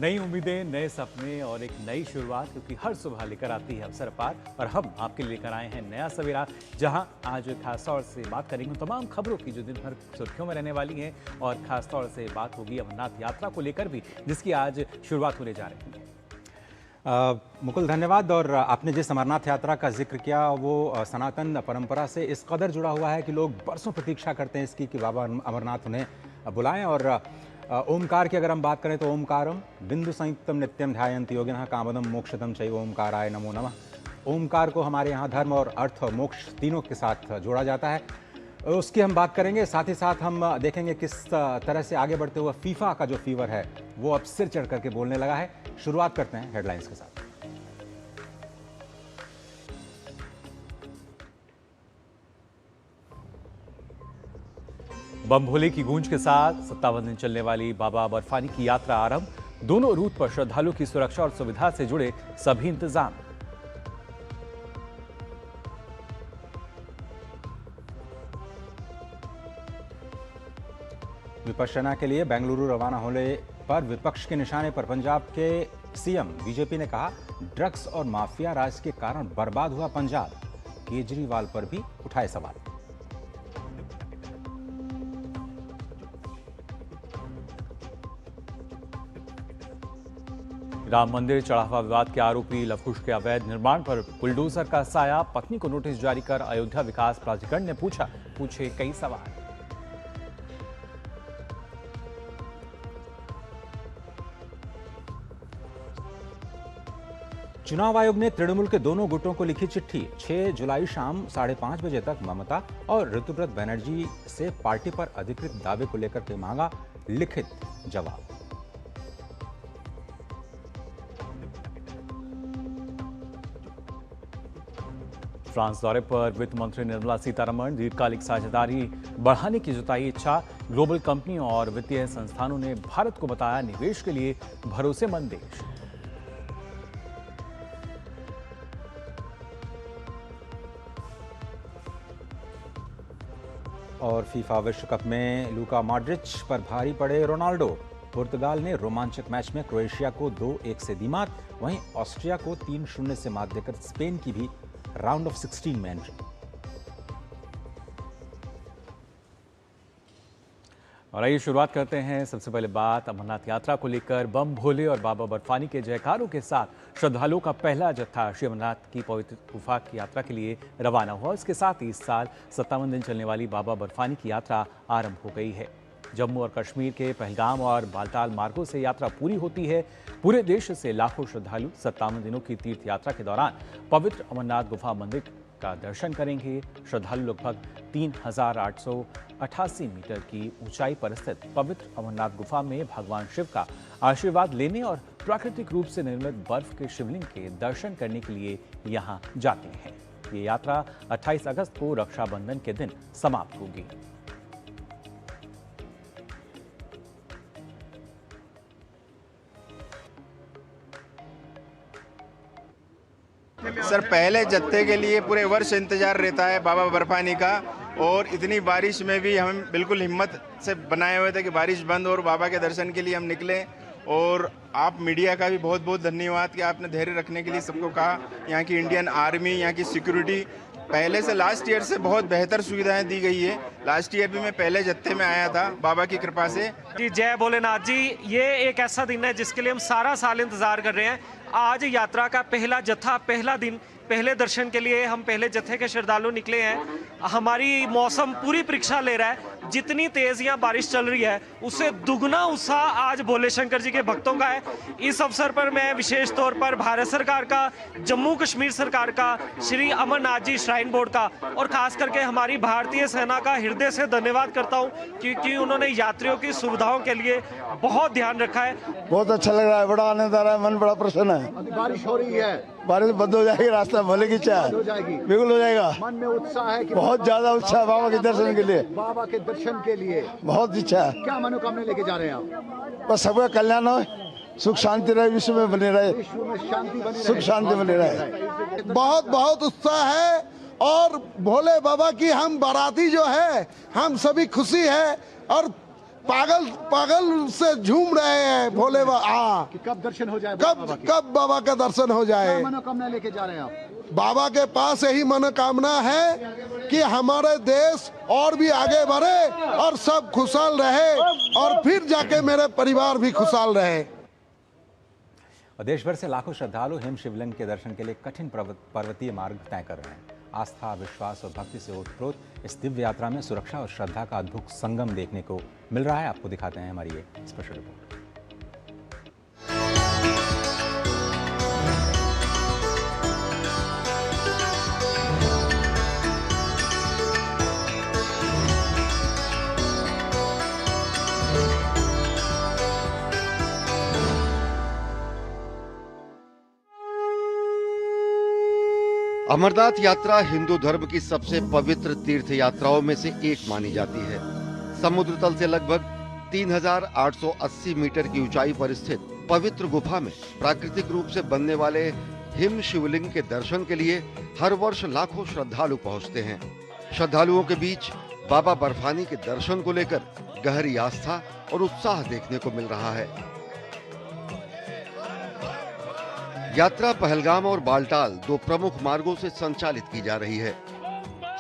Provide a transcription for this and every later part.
नई उम्मीदें, नए सपने और एक नई शुरुआत, क्योंकि हर सुबह लेकर आती है अवसर पार। और हम आपके लिए लेकर आए हैं नया सवेरा, जहां आज खास तौर से बात करेंगे तमाम खबरों की जो दिन भर सुर्खियों में रहने वाली हैं। और खास तौर से बात होगी अमरनाथ यात्रा को लेकर भी, जिसकी आज शुरुआत होने जा रही है। मुकुल, धन्यवाद। और आपने जिस अमरनाथ यात्रा का जिक्र किया वो सनातन परंपरा से इस कदर जुड़ा हुआ है कि लोग बरसों प्रतीक्षा करते हैं इसकी कि बाबा अमरनाथ उन्हें बुलाएं। और ओमकार की अगर हम बात करें तो ओमकारम बिंदु संयुक्तम नित्यम ध्यायन्ति योगिनः कामदम मोक्षदम चैव ओमकाराय नमो नमः। ओमकार को हमारे यहाँ धर्म और अर्थ और मोक्ष तीनों के साथ जोड़ा जाता है, उसकी हम बात करेंगे। साथ ही साथ हम देखेंगे किस तरह से आगे बढ़ते हुए फीफा का जो फीवर है वो अब सिर चढ़ करके बोलने लगा है। शुरुआत करते हैं हेडलाइंस के साथ। बम भोले की गूंज के साथ 57 दिन चलने वाली बाबा बर्फानी की यात्रा आरंभ। दोनों रूट पर श्रद्धालुओं की सुरक्षा और सुविधा से जुड़े सभी इंतजाम। विपश्यना के लिए बेंगलुरु रवाना होने पर विपक्ष के निशाने पर पंजाब के सीएम। बीजेपी ने कहा ड्रग्स और माफिया राज के कारण बर्बाद हुआ पंजाब। केजरीवाल पर भी उठाए सवाल। राम मंदिर चढ़ावा विवाद के आरोपी लवकुश के अवैध निर्माण पर बुलडोजर का साया। पत्नी को नोटिस जारी कर अयोध्या विकास प्राधिकरण ने पूछे कई सवाल। चुनाव आयोग ने तृणमूल के दोनों गुटों को लिखी चिट्ठी। 6 जुलाई शाम 5:30 बजे तक ममता और ऋतुव्रत बनर्जी से पार्टी पर अधिकृत दावे को लेकर के मांगा लिखित जवाब। फ्रांस दौरे पर वित्त मंत्री निर्मला सीतारमण। दीर्घकालिक साझेदारी बढ़ाने की जताई इच्छा। ग्लोबल कंपनियों और वित्तीय संस्थानों ने भारत को बताया निवेश के लिए भरोसेमंद देश। और फीफा विश्व कप में लूका मॉड्रिच पर भारी पड़े रोनाल्डो। पुर्तगाल ने रोमांचक मैच में क्रोएशिया को 2-1 से दी मात। वहीं ऑस्ट्रिया को 3-0 से मात देकर स्पेन की भी राउंड ऑफ 16 में एंट्री। और आइए शुरुआत करते हैं। सबसे पहले बात अमरनाथ यात्रा को लेकर। बम भोले और बाबा बर्फानी के जयकारों के साथ श्रद्धालुओं का पहला जत्था श्री अमरनाथ की पवित्र गुफा की यात्रा के लिए रवाना हुआ। इसके साथ ही इस साल 57 दिन चलने वाली बाबा बर्फानी की यात्रा आरंभ हो गई है। जम्मू और कश्मीर के पहलगाम और बालटाल मार्गों से यात्रा पूरी होती है। पूरे देश से लाखों श्रद्धालु 57 दिनों की तीर्थ यात्रा के दौरान पवित्र अमरनाथ गुफा मंदिर का दर्शन करेंगे। श्रद्धालु लगभग 3888 मीटर की ऊंचाई पर स्थित पवित्र अमरनाथ गुफा में भगवान शिव का आशीर्वाद लेने और प्राकृतिक रूप से निर्मित बर्फ के शिवलिंग के दर्शन करने के लिए यहां जाते हैं। ये यात्रा 28 अगस्त को रक्षाबंधन के दिन समाप्त होगी। सर, पहले जत्थे के लिए पूरे वर्ष इंतजार रहता है बाबा बर्फानी का। और इतनी बारिश में भी हम बिल्कुल हिम्मत से बनाए हुए थे कि बारिश बंद और बाबा के दर्शन के लिए हम निकले। और आप मीडिया का भी बहुत बहुत धन्यवाद कि आपने धैर्य रखने के लिए सबको कहा। यहाँ की इंडियन आर्मी, यहाँ की सिक्योरिटी पहले से लास्ट ईयर से बहुत बेहतर सुविधाएं दी गई है। लास्ट ईयर भी मैं पहले जत्थे में आया था बाबा की कृपा से। जी जय भोलेनाथ जी। ये एक ऐसा दिन है जिसके लिए हम सारा साल इंतजार कर रहे हैं। आज यात्रा का पहला जत्था, पहला दिन, पहले दर्शन के लिए हम पहले जत्थे के श्रद्धालु निकले हैं। हमारी मौसम पूरी परीक्षा ले रहा है। जितनी तेज यहाँ बारिश चल रही है उससे दुगना उत्साह आज भोले शंकर जी के भक्तों का है। इस अवसर पर मैं विशेष तौर पर भारत सरकार का, जम्मू कश्मीर सरकार का, श्री अमरनाथ जी श्राइन बोर्ड का और खास करके हमारी भारतीय सेना का हृदय से धन्यवाद करता हूँ, क्योंकि उन्होंने यात्रियों की सुविधाओं के लिए बहुत ध्यान रखा है। बहुत अच्छा लग रहा है, बड़ा आनंद आ रहा है, मन बड़ा प्रसन्न है। बारिश हो रही है, बारिश बंद हो जाएगी, रास्ता भोले की चाह हो जाएगी, बिल्कुल हो जाएगा। मन में उत्साह है कि बहुत ज्यादा उत्साह बाबा के दर्शन के लिए, बाबा के दर्शन के लिए बहुत इच्छा है। क्या मनोकामना लेके जा रहे हैं आप? बस सबका कल्याण हो, सुख शांति रहे, विश्व में बने रहे, विश्व में शांति बनी रहे, सुख शांति बने रहे। बहुत बहुत उत्साह है और भोले बाबा की हम बाराती जो है हम सभी खुशी है। और पागल पागल से झूम रहे हैं भोले बाबा। कि कब दर्शन हो जाए कब बाबा के? कब बाबा का दर्शन हो जाए। क्या मनोकामना लेके जा रहे हैं आप? बाबा के पास यही मनोकामना है कि हमारे देश और भी आगे बढ़े और सब खुशहाल रहे और फिर जाके मेरे परिवार भी खुशहाल रहे। और देश भर से लाखों श्रद्धालु हिम शिवलिंग के दर्शन के लिए कठिन पर्वतीय मार्ग तय कर रहे हैं। आस्था, विश्वास और भक्ति से ओतप्रोत इस दिव्य यात्रा में सुरक्षा और श्रद्धा का अद्भुत संगम देखने को मिल रहा है। आपको दिखाते हैं हमारी ये स्पेशल रिपोर्ट। अमरनाथ यात्रा हिंदू धर्म की सबसे पवित्र तीर्थ यात्राओं में से एक मानी जाती है। समुद्र तल से लगभग 3,880 मीटर की ऊंचाई पर स्थित पवित्र गुफा में प्राकृतिक रूप से बनने वाले हिम शिवलिंग के दर्शन के लिए हर वर्ष लाखों श्रद्धालु पहुंचते हैं। श्रद्धालुओं के बीच बाबा बर्फानी के दर्शन को लेकर गहरी आस्था और उत्साह देखने को मिल रहा है। यात्रा पहलगाम और बालटाल दो प्रमुख मार्गों से संचालित की जा रही है।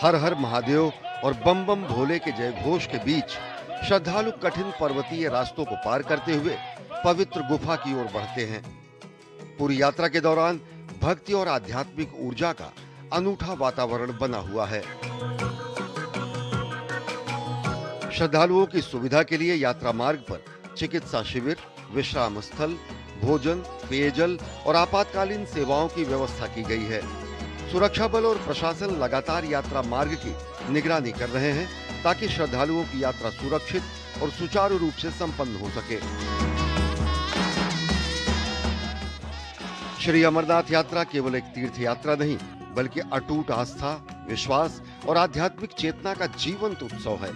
हर हर महादेव और बम बम भोले के जय घोष के बीच श्रद्धालु कठिन पर्वतीय रास्तों को पार करते हुए पवित्र गुफा की ओर बढ़ते हैं। पूरी यात्रा के दौरान भक्ति और आध्यात्मिक ऊर्जा का अनूठा वातावरण बना हुआ है। श्रद्धालुओं की सुविधा के लिए यात्रा मार्ग पर चिकित्सा शिविर, विश्राम स्थल, भोजन, पेयजल और आपातकालीन सेवाओं की व्यवस्था की गई है। सुरक्षा बल और प्रशासन लगातार यात्रा मार्ग की निगरानी कर रहे हैं ताकि श्रद्धालुओं की यात्रा सुरक्षित और सुचारू रूप से संपन्न हो सके। श्री अमरनाथ यात्रा केवल एक तीर्थ यात्रा नहीं, बल्कि अटूट आस्था, विश्वास और आध्यात्मिक चेतना का जीवंत उत्सव है।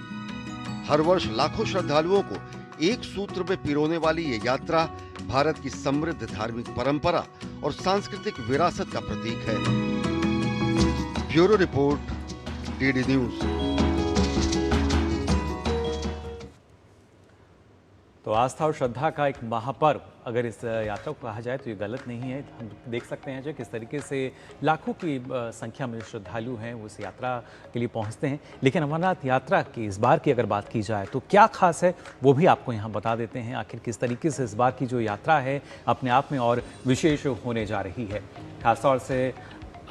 हर वर्ष लाखों श्रद्धालुओं को एक सूत्र में पिरोने वाली ये यात्रा भारत की समृद्ध धार्मिक परंपरा और सांस्कृतिक विरासत का प्रतीक है। Bureau report, DD news. तो आस्था और श्रद्धा का एक महापर्व अगर इस यात्रा को कहा जाए तो ये गलत नहीं है। हम देख सकते हैं जो किस तरीके से लाखों की संख्या में श्रद्धालु हैं वो इस यात्रा के लिए पहुंचते हैं। लेकिन अमरनाथ यात्रा की इस बार की अगर बात की जाए तो क्या खास है वो भी आपको यहाँ बता देते हैं। आखिर किस तरीके से इस बार की जो यात्रा है अपने आप में और विशेष होने जा रही है। खासतौर से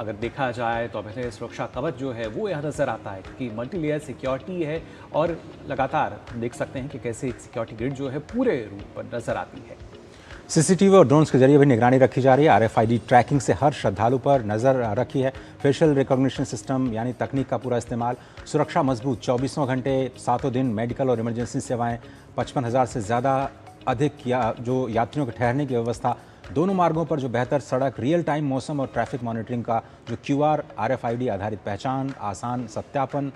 अगर देखा जाए तो पहले सुरक्षा कवच जो है वो यहाँ नज़र आता है क्योंकि मल्टी लेयर सिक्योरिटी है और लगातार देख सकते हैं कि कैसे सिक्योरिटी ग्रिड जो है पूरे रूप पर नज़र आती है। सीसीटीवी और ड्रोन्स के जरिए भी निगरानी रखी जा रही है। आरएफआईडी ट्रैकिंग से हर श्रद्धालु पर नज़र रखी है। फेशियल रिकॉग्निशन सिस्टम यानी तकनीक का पूरा इस्तेमाल। सुरक्षा मजबूत, 24 घंटे 7 दिन मेडिकल और इमरजेंसी सेवाएं। 55,000 से ज़्यादा अधिक जो यात्रियों के ठहरने की व्यवस्था। दोनों मार्गों पर जो बेहतर सड़क, रियल टाइम मौसम और ट्रैफिक मॉनिटरिंग का जो QR RFID आधारित पहचान, आसान सत्यापन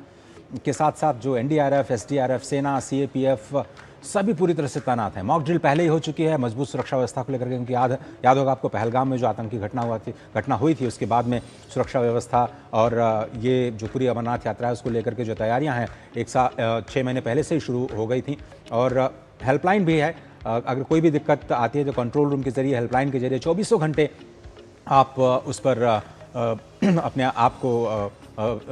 के साथ साथ जो NDRF, SDRF, सेना, CAPF सभी पूरी तरह से तैनात हैं। मॉक ड्रिल पहले ही हो चुकी है मजबूत सुरक्षा व्यवस्था को लेकर के, क्योंकि याद होगा आपको पहलगाम में जो आतंकी घटना हुई थी उसके बाद में सुरक्षा व्यवस्था और ये जो पूरी अमरनाथ यात्रा है उसको लेकर के जो तैयारियां हैं 6 महीने पहले से ही शुरू हो गई थी। और हेल्पलाइन भी है, अगर कोई भी दिक्कत आती है तो कंट्रोल रूम के जरिए, हेल्पलाइन के जरिए 24 घंटे आप उस पर अपने आप को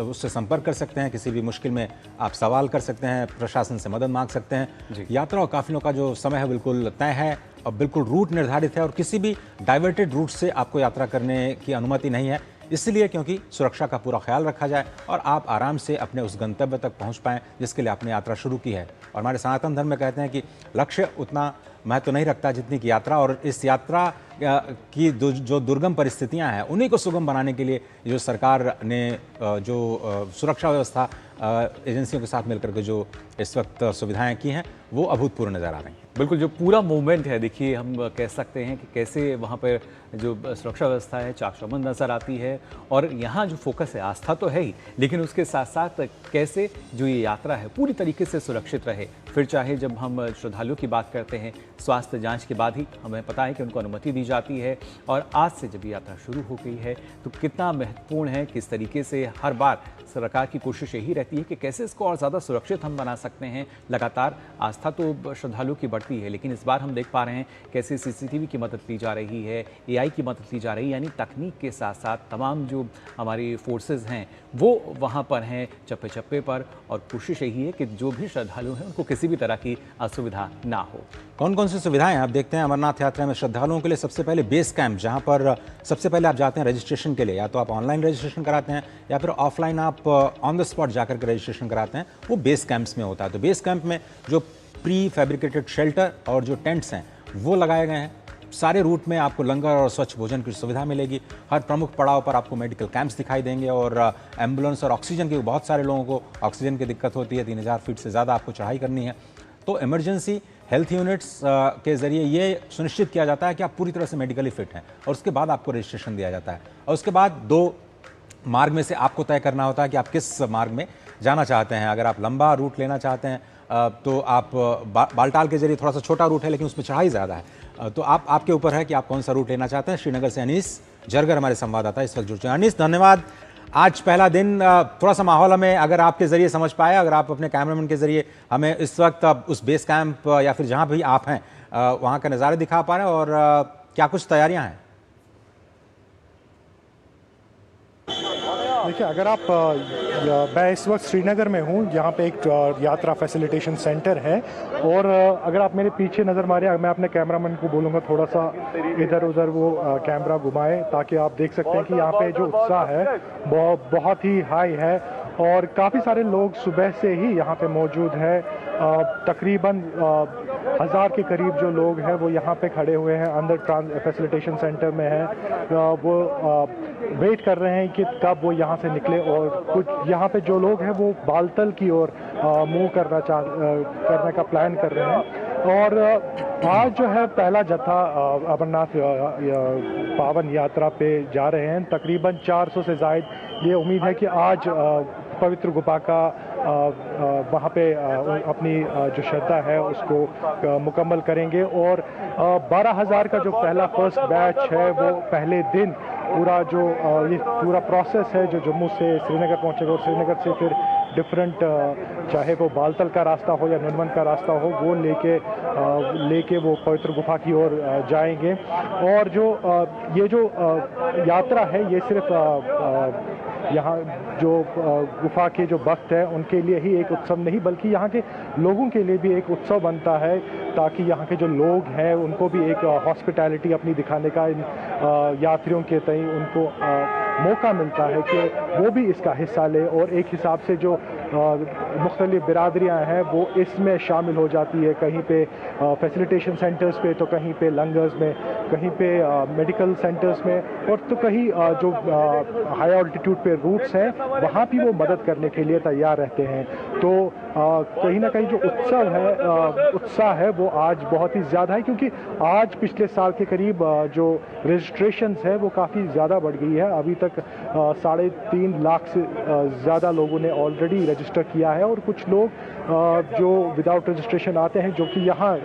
उससे संपर्क कर सकते हैं। किसी भी मुश्किल में आप सवाल कर सकते हैं, प्रशासन से मदद मांग सकते हैं। यात्रा और काफिलों का जो समय है बिल्कुल तय है और बिल्कुल रूट निर्धारित है और किसी भी डाइवर्टेड रूट से आपको यात्रा करने की अनुमति नहीं है। इसलिए क्योंकि सुरक्षा का पूरा ख्याल रखा जाए और आप आराम से अपने उस गंतव्य तक पहुंच पाएं जिसके लिए आपने यात्रा शुरू की है। और हमारे सनातन धर्म में कहते हैं कि लक्ष्य उतना महत्व नहीं रखता जितनी की यात्रा, और इस यात्रा की जो दुर्गम परिस्थितियां हैं उन्हीं को सुगम बनाने के लिए जो सरकार ने जो सुरक्षा व्यवस्था एजेंसियों के साथ मिलकर के जो इस वक्त सुविधाएं की हैं वो अभूतपूर्व नज़र आ रही हैं। बिल्कुल, जो पूरा मूवमेंट है देखिए हम कह सकते हैं कि कैसे वहाँ पर जो सुरक्षा व्यवस्था है चाकचौबंद नज़र आती है। और यहाँ जो फोकस है आस्था तो है ही, लेकिन उसके साथ साथ कैसे जो ये यात्रा है पूरी तरीके से सुरक्षित रहे। फिर चाहे जब हम श्रद्धालुओं की बात करते हैं स्वास्थ्य जांच के बाद ही हमें पता है कि उनको अनुमति दी जाती है। और आज से जब यात्रा शुरू हो गई है तो कितना महत्वपूर्ण है, किस तरीके से हर बार सरकार की कोशिश यही रहती है कि कैसे इसको और ज़्यादा सुरक्षित हम बना सकते हैं। लगातार आस्था तो श्रद्धालुओं की बढ़ती है, लेकिन इस बार हम देख पा रहे हैं कैसे CCTV की मदद ली जा रही है, AI की मदद ली जा रही है, यानी तकनीक के साथ साथ तमाम जो हमारी फोर्सेस हैं वो वहाँ पर हैं चप्पे चप्पे पर। और कोशिश यही है कि जो भी श्रद्धालु हैं उनको किसी भी तरह की असुविधा ना हो। कौन कौन सी सुविधाएं हैं आप देखते हैं अमरनाथ यात्रा में श्रद्धालुओं के लिए? सबसे पहले बेस कैंप, जहां पर सबसे पहले आप जाते हैं रजिस्ट्रेशन के लिए, या तो आप ऑनलाइन रजिस्ट्रेशन कराते हैं या फिर ऑफलाइन आप ऑन द स्पॉट जाकर के रजिस्ट्रेशन कराते हैं, वो बेस कैंप्स में होता है। तो बेस कैंप में जो प्री फैब्रिकेटेड शेल्टर और जो टेंट्स हैं वो लगाए गए हैं। सारे रूट में आपको लंगर और स्वच्छ भोजन की सुविधा मिलेगी। हर प्रमुख पड़ाव पर आपको मेडिकल कैंप्स दिखाई देंगे और एम्बुलेंस और ऑक्सीजन की, बहुत सारे लोगों को ऑक्सीजन की दिक्कत होती है, 3000 फीट से ज़्यादा आपको चढ़ाई करनी है। तो इमरजेंसी हेल्थ यूनिट्स के ज़रिए ये सुनिश्चित किया जाता है कि आप पूरी तरह से मेडिकली फिट हैं, और उसके बाद आपको रजिस्ट्रेशन दिया जाता है। और उसके बाद 2 मार्ग में से आपको तय करना होता है कि आप किस मार्ग में जाना चाहते हैं। अगर आप लंबा रूट लेना चाहते हैं तो आप बालटाल के जरिए, थोड़ा सा छोटा रूट है लेकिन उसमें चढ़ाई ज़्यादा है, तो आपके ऊपर है कि आप कौन सा रूट लेना चाहते हैं। श्रीनगर से अनीस जरगर हमारे संवाददाता इस वक्त जुड़ चुके हैं। अनीस, धन्यवाद। आज पहला दिन, थोड़ा सा माहौल हमें अगर आपके ज़रिए समझ पाए, अगर आप अपने कैमरामैन के ज़रिए हमें इस वक्त उस बेस कैंप या फिर जहाँ भी आप हैं वहाँ का नज़ारे दिखा पा रहे हैं, और क्या कुछ तैयारियाँ हैं? देखिए, अगर आप मैं इस वक्त श्रीनगर में हूँ, यहाँ पे एक यात्रा फैसिलिटेशन सेंटर है, और अगर आप मेरे पीछे नज़र मारे, मैं अपने कैमरामैन को बोलूँगा थोड़ा सा इधर उधर वो कैमरा घुमाए, ताकि आप देख सकते हैं कि यहाँ पे जो उत्साह है बहुत ही हाई है, और काफ़ी सारे लोग सुबह से ही यहाँ पे मौजूद है। तकरीबन 1000 के करीब जो लोग हैं वो यहाँ पे खड़े हुए हैं, अंदर फैसिलिटेशन सेंटर में हैं। वो वेट कर रहे हैं कि कब वो यहाँ से निकले, और कुछ यहाँ पे जो लोग हैं वो बालतल की ओर मूव करने का प्लान कर रहे हैं। और आज जो है पहला जत्था अमरनाथ पावन यात्रा पे जा रहे हैं। तकरीबन 400 से ज़ायद ये उम्मीद है कि आज पवित्र गुफा का वहाँ पे अपनी जो श्रद्धा है उसको मुकम्मल करेंगे। और 12,000 का जो पहला फर्स्ट बैच है वो पहले दिन पूरा जो ये पूरा प्रोसेस है जो जम्मू से श्रीनगर पहुँचेगा, और श्रीनगर से फिर डिफरेंट, चाहे वो बालतल का रास्ता हो या नुनवन का रास्ता हो, वो लेके वो पवित्र गुफा की ओर जाएंगे। और जो ये जो यात्रा है ये सिर्फ यहाँ जो गुफा के जो भक्त हैं उनके लिए ही एक उत्सव नहीं, बल्कि यहाँ के लोगों के लिए भी एक उत्सव बनता है, ताकि यहाँ के जो लोग हैं उनको भी एक हॉस्पिटैलिटी अपनी दिखाने का इन यात्रियों के तय उनको मौका मिलता है कि वो भी इसका हिस्सा ले। और एक हिसाब से जो मुख्तलिफ बिरादरियाँ हैं वो इसमें शामिल हो जाती है, कहीं पे फैसिलिटेशन सेंटर्स पे, तो कहीं पे लंगर्स में, कहीं पे मेडिकल सेंटर्स में, और तो कहीं जो हाई ऑल्टीट्यूड पे रूट्स हैं वहाँ भी वो मदद करने के लिए तैयार रहते हैं। तो कहीं ना कहीं जो उत्साह है वो आज बहुत ही ज़्यादा है, क्योंकि आज पिछले साल के करीब जो रजिस्ट्रेशंस है वो काफ़ी ज़्यादा बढ़ गई है। अभी तक 3.5 लाख से ज़्यादा लोगों ने ऑलरेडी रजिस्टर किया है, और कुछ लोग जो विदाउट रजिस्ट्रेशन आते हैं, जो कि यहाँ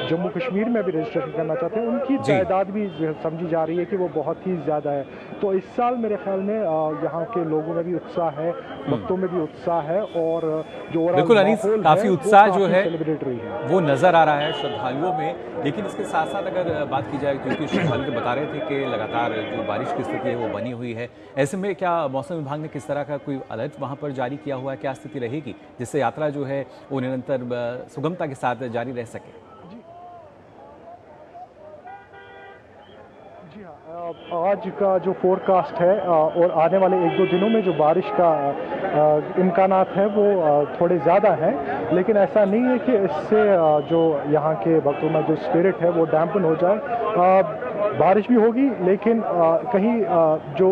जम्मू कश्मीर में भी रजिस्ट्रेशन करना चाहते हैं, उनकी तादाद भी समझी जा रही है कि वो बहुत ही ज़्यादा है। तो इस साल मेरे ख्याल में यहाँ के लोगों में भी उत्साह है, भक्तों में भी उत्साह है, और जो बिल्कुल अनीस, काफ़ी उत्साह जो है वो नज़र आ रहा है श्रद्धालुओं में। लेकिन इसके साथ साथ अगर बात की जाए, क्योंकि श्रद्धालु तो बता रहे थे कि लगातार जो बारिश की स्थिति है वो बनी हुई है, ऐसे में क्या मौसम विभाग ने किस तरह का कोई अलर्ट वहाँ पर जारी किया हुआ है? क्या स्थिति रहेगी जिससे यात्रा जो है वो निरंतर सुगमता के साथ जारी रह सके? जी हाँ, आज का जो फोरकास्ट है और आने वाले 1-2 दिनों में जो बारिश का इम्कानात है वो थोड़े ज़्यादा हैं, लेकिन ऐसा नहीं है कि इससे जो यहाँ के भक्तों में जो स्पिरिट है वो डैम्पन हो जाए। बारिश भी होगी, लेकिन कहीं जो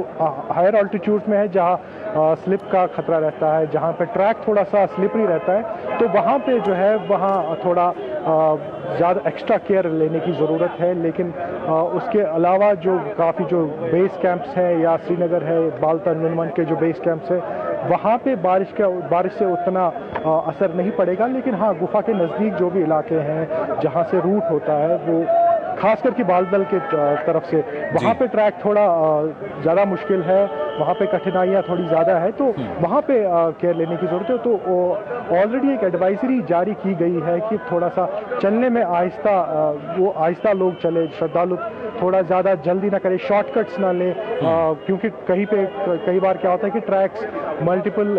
हायर ऑल्टीट्यूड में है, जहाँ स्लिप का खतरा रहता है, जहाँ पे ट्रैक थोड़ा सा स्लिपरी रहता है, तो वहाँ पे जो है वहाँ थोड़ा ज़्यादा एक्स्ट्रा केयर लेने की ज़रूरत है। लेकिन उसके अलावा जो काफ़ी जो बेस कैंप्स हैं, या श्रीनगर है, बालतल नुनवन के जो बेस कैंप्स हैं, वहाँ पे बारिश से उतना असर नहीं पड़ेगा। लेकिन हाँ, गुफा के नज़दीक जो भी इलाके हैं जहाँ से रूट होता है, वो खास करके बालदल के तरफ से, वहाँ पे ट्रैक थोड़ा ज़्यादा मुश्किल है, वहाँ पे कठिनाइयाँ थोड़ी ज़्यादा है, तो वहाँ पे केयर लेने की ज़रूरत है। तो ऑलरेडी एक एडवाइजरी जारी की गई है कि थोड़ा सा चलने में आहिस्ता लोग चले, श्रद्धालु थोड़ा ज़्यादा जल्दी ना करें, शॉर्टकट्स ना लें, क्योंकि कई बार क्या होता है कि ट्रैक्स मल्टीपल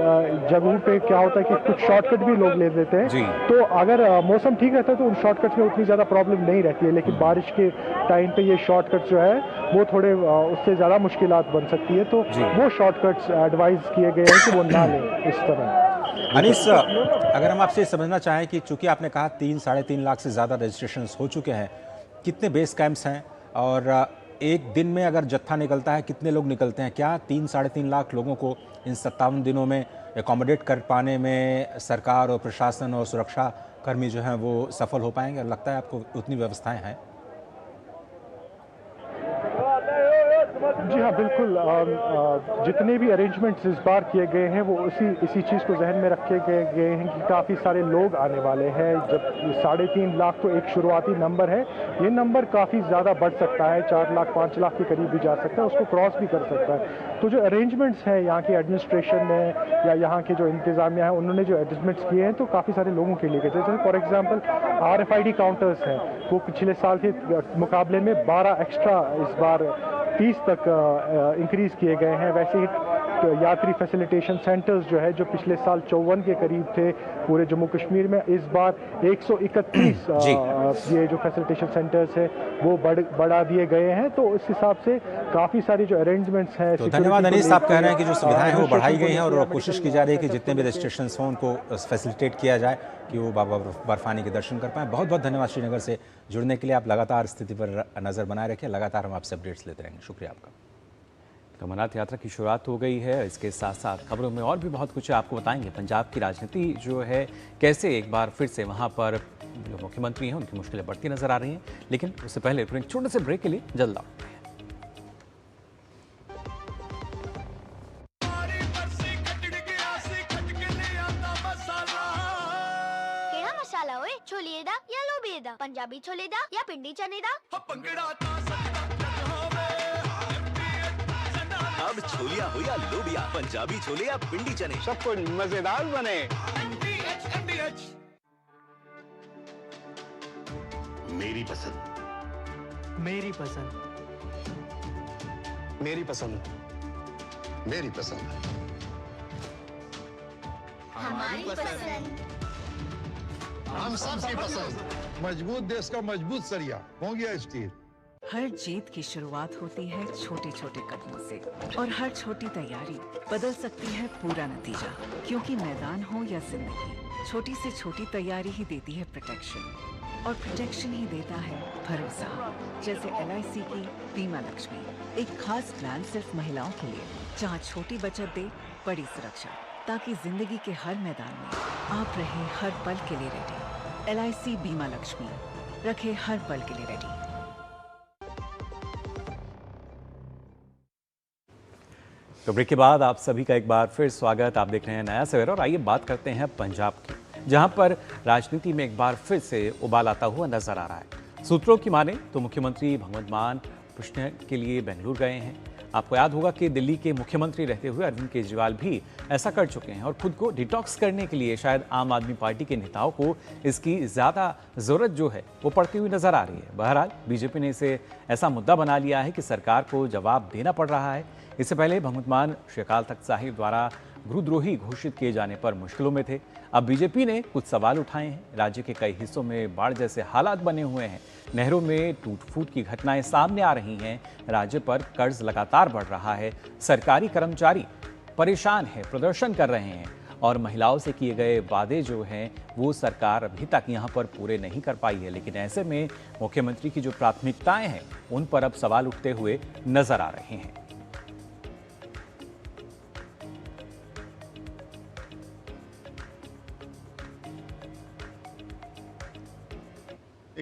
जगहों पे क्या होता है कि कुछ शॉर्टकट भी लोग ले लेते हैं। तो अगर मौसम ठीक रहता है तो उन शॉर्टकट्स में उतनी ज़्यादा प्रॉब्लम नहीं रहती है, लेकिन बारिश के टाइम पे ये शॉर्टकट जो है वो थोड़े उससे ज़्यादा मुश्किलात बन सकती है। तो वो शॉर्टकट्स एडवाइज किए गए हैं कि वो ना लें इस तरह। अनीस, अगर हम आपसे समझना चाहें कि चूंकि आपने कहा 3-3.5 लाख से ज़्यादा रजिस्ट्रेशन हो चुके हैं, कितने बेस कैंप्स हैं और एक दिन में अगर जत्था निकलता है कितने लोग निकलते हैं? क्या 3-3.5 लाख लोगों को इन 57 दिनों में एकोमोडेट कर पाने में सरकार और प्रशासन और सुरक्षा कर्मी जो हैं वो सफल हो पाएंगे? और लगता है आपको उतनी व्यवस्थाएं हैं? जी हाँ, बिल्कुल। जितने भी अरेंजमेंट्स इस बार किए गए हैं वो इसी चीज़ को जहन में रखे गए हैं कि काफ़ी सारे लोग आने वाले हैं। जब 3.5 लाख तो एक शुरुआती नंबर है, ये नंबर काफ़ी ज़्यादा बढ़ सकता है, 4 लाख 5 लाख के करीब भी जा सकता है, उसको क्रॉस भी कर सकता है। तो जो अरेंजमेंट्स हैं यहाँ की एडमिनिस्ट्रेशन ने या यहाँ के जो इंतज़ामिया है, उन्होंने जो एडजस्टमेंट्स किए हैं तो काफ़ी सारे लोगों के लिए किए। जैसे फॉर एग्जाम्पल RFID काउंटर्स हैं, वो पिछले साल के मुकाबले में 12 एक्स्ट्रा इस बार 30 तक इंक्रीज़ किए गए हैं। वैसे ही यात्री फैसिलिटेशन सेंटर्स जो है, जो पिछले साल 54 के करीब थे पूरे जम्मू कश्मीर में, इस बार 131 ये जो फैसिलिटेशन सेंटर्स है वो बढ़ा दिए गए हैं। तो इस हिसाब से काफ़ी सारी जो अरेंजमेंट्स हैं। तो धन्यवाद अनीस, आप कह रहे हैं कि जो सुविधाएं हैं वो बढ़ाई गई हैं और कोशिश की जा रही है कि जितने भी रजिस्ट्रेशन हों उनको फैसिलिटेट किया जाए कि वो बाबा बर्फानी के दर्शन कर पाएँ। बहुत बहुत धन्यवाद श्रीनगर से जुड़ने के लिए। आप लगातार स्थिति पर नज़र बनाए रखें, लगातार हम आपसे अपडेट्स लेते रहेंगे। शुक्रिया आपका। अमरनाथ यात्रा की शुरुआत हो गई है, इसके साथ साथ खबरों में और भी बहुत कुछ आपको बताएंगे। पंजाब की राजनीति जो है कैसे एक बार फिर से वहां पर जो मुख्यमंत्री हैं उनकी मुश्किलें बढ़ती नजर आ रही हैं, लेकिन उससे पहले एक छोटे से ब्रेक के लिए जल्द आओ। मसाला ओए, छोले दा या लोबे दा, पंजाबी छोले दा या पिंडी चने दा। अब छोलिया हो या लोबिया, पंजाबी छोले या पिंडी चने, सब कुछ मजेदार बने। मेरी पसंद, मेरी पसंद, मेरी पसंद, मेरी पसंद, हमारी पसंद, हम सबकी पसंद। मजबूत देश का मजबूत सरिया हो गया स्टील। हर जीत की शुरुआत होती है छोटे छोटे कदमों से, और हर छोटी तैयारी बदल सकती है पूरा नतीजा। क्योंकि मैदान हो या जिंदगी, छोटी से छोटी तैयारी ही देती है प्रोटेक्शन, और प्रोटेक्शन ही देता है भरोसा। जैसे LIC की बीमा लक्ष्मी, एक खास प्लान सिर्फ महिलाओं के लिए, जहां छोटी बचत दे बड़ी सुरक्षा, ताकि जिंदगी के हर मैदान में आप रहे हर पल के लिए रेडी। LIC बीमा लक्ष्मी, रखे हर पल के लिए रेडी। तो ब्रेक के बाद आप सभी का एक बार फिर स्वागत। आप देख रहे हैं नया सवेरा और आइए बात करते हैं पंजाब की, जहां पर राजनीति में एक बार फिर से उबाल आता हुआ नजर आ रहा है। सूत्रों की माने तो मुख्यमंत्री भगवंत मान पूछने के लिए बेंगलुरु गए हैं। आपको याद होगा कि दिल्ली के मुख्यमंत्री रहते हुए अरविंद केजरीवाल भी ऐसा कर चुके हैं और खुद को डिटॉक्स करने के लिए शायद आम आदमी पार्टी के नेताओं को इसकी ज़्यादा ज़रूरत जो है वो पड़ती हुई नजर आ रही है। बहरहाल बीजेपी ने इसे ऐसा मुद्दा बना लिया है कि सरकार को जवाब देना पड़ रहा है। इससे पहले भगवंत मान श्री अकाल तख्त साहिब द्वारा गुरुद्रोही घोषित किए जाने पर मुश्किलों में थे। अब बीजेपी ने कुछ सवाल उठाए हैं। राज्य के कई हिस्सों में बाढ़ जैसे हालात बने हुए हैं, नहरों में टूट फूट की घटनाएं सामने आ रही हैं, राज्य पर कर्ज लगातार बढ़ रहा है, सरकारी कर्मचारी परेशान है, प्रदर्शन कर रहे हैं और महिलाओं से किए गए वादे जो हैं वो सरकार अभी तक यहाँ पर पूरे नहीं कर पाई है। लेकिन ऐसे में मुख्यमंत्री की जो प्राथमिकताएं हैं उन पर अब सवाल उठते हुए नजर आ रहे हैं।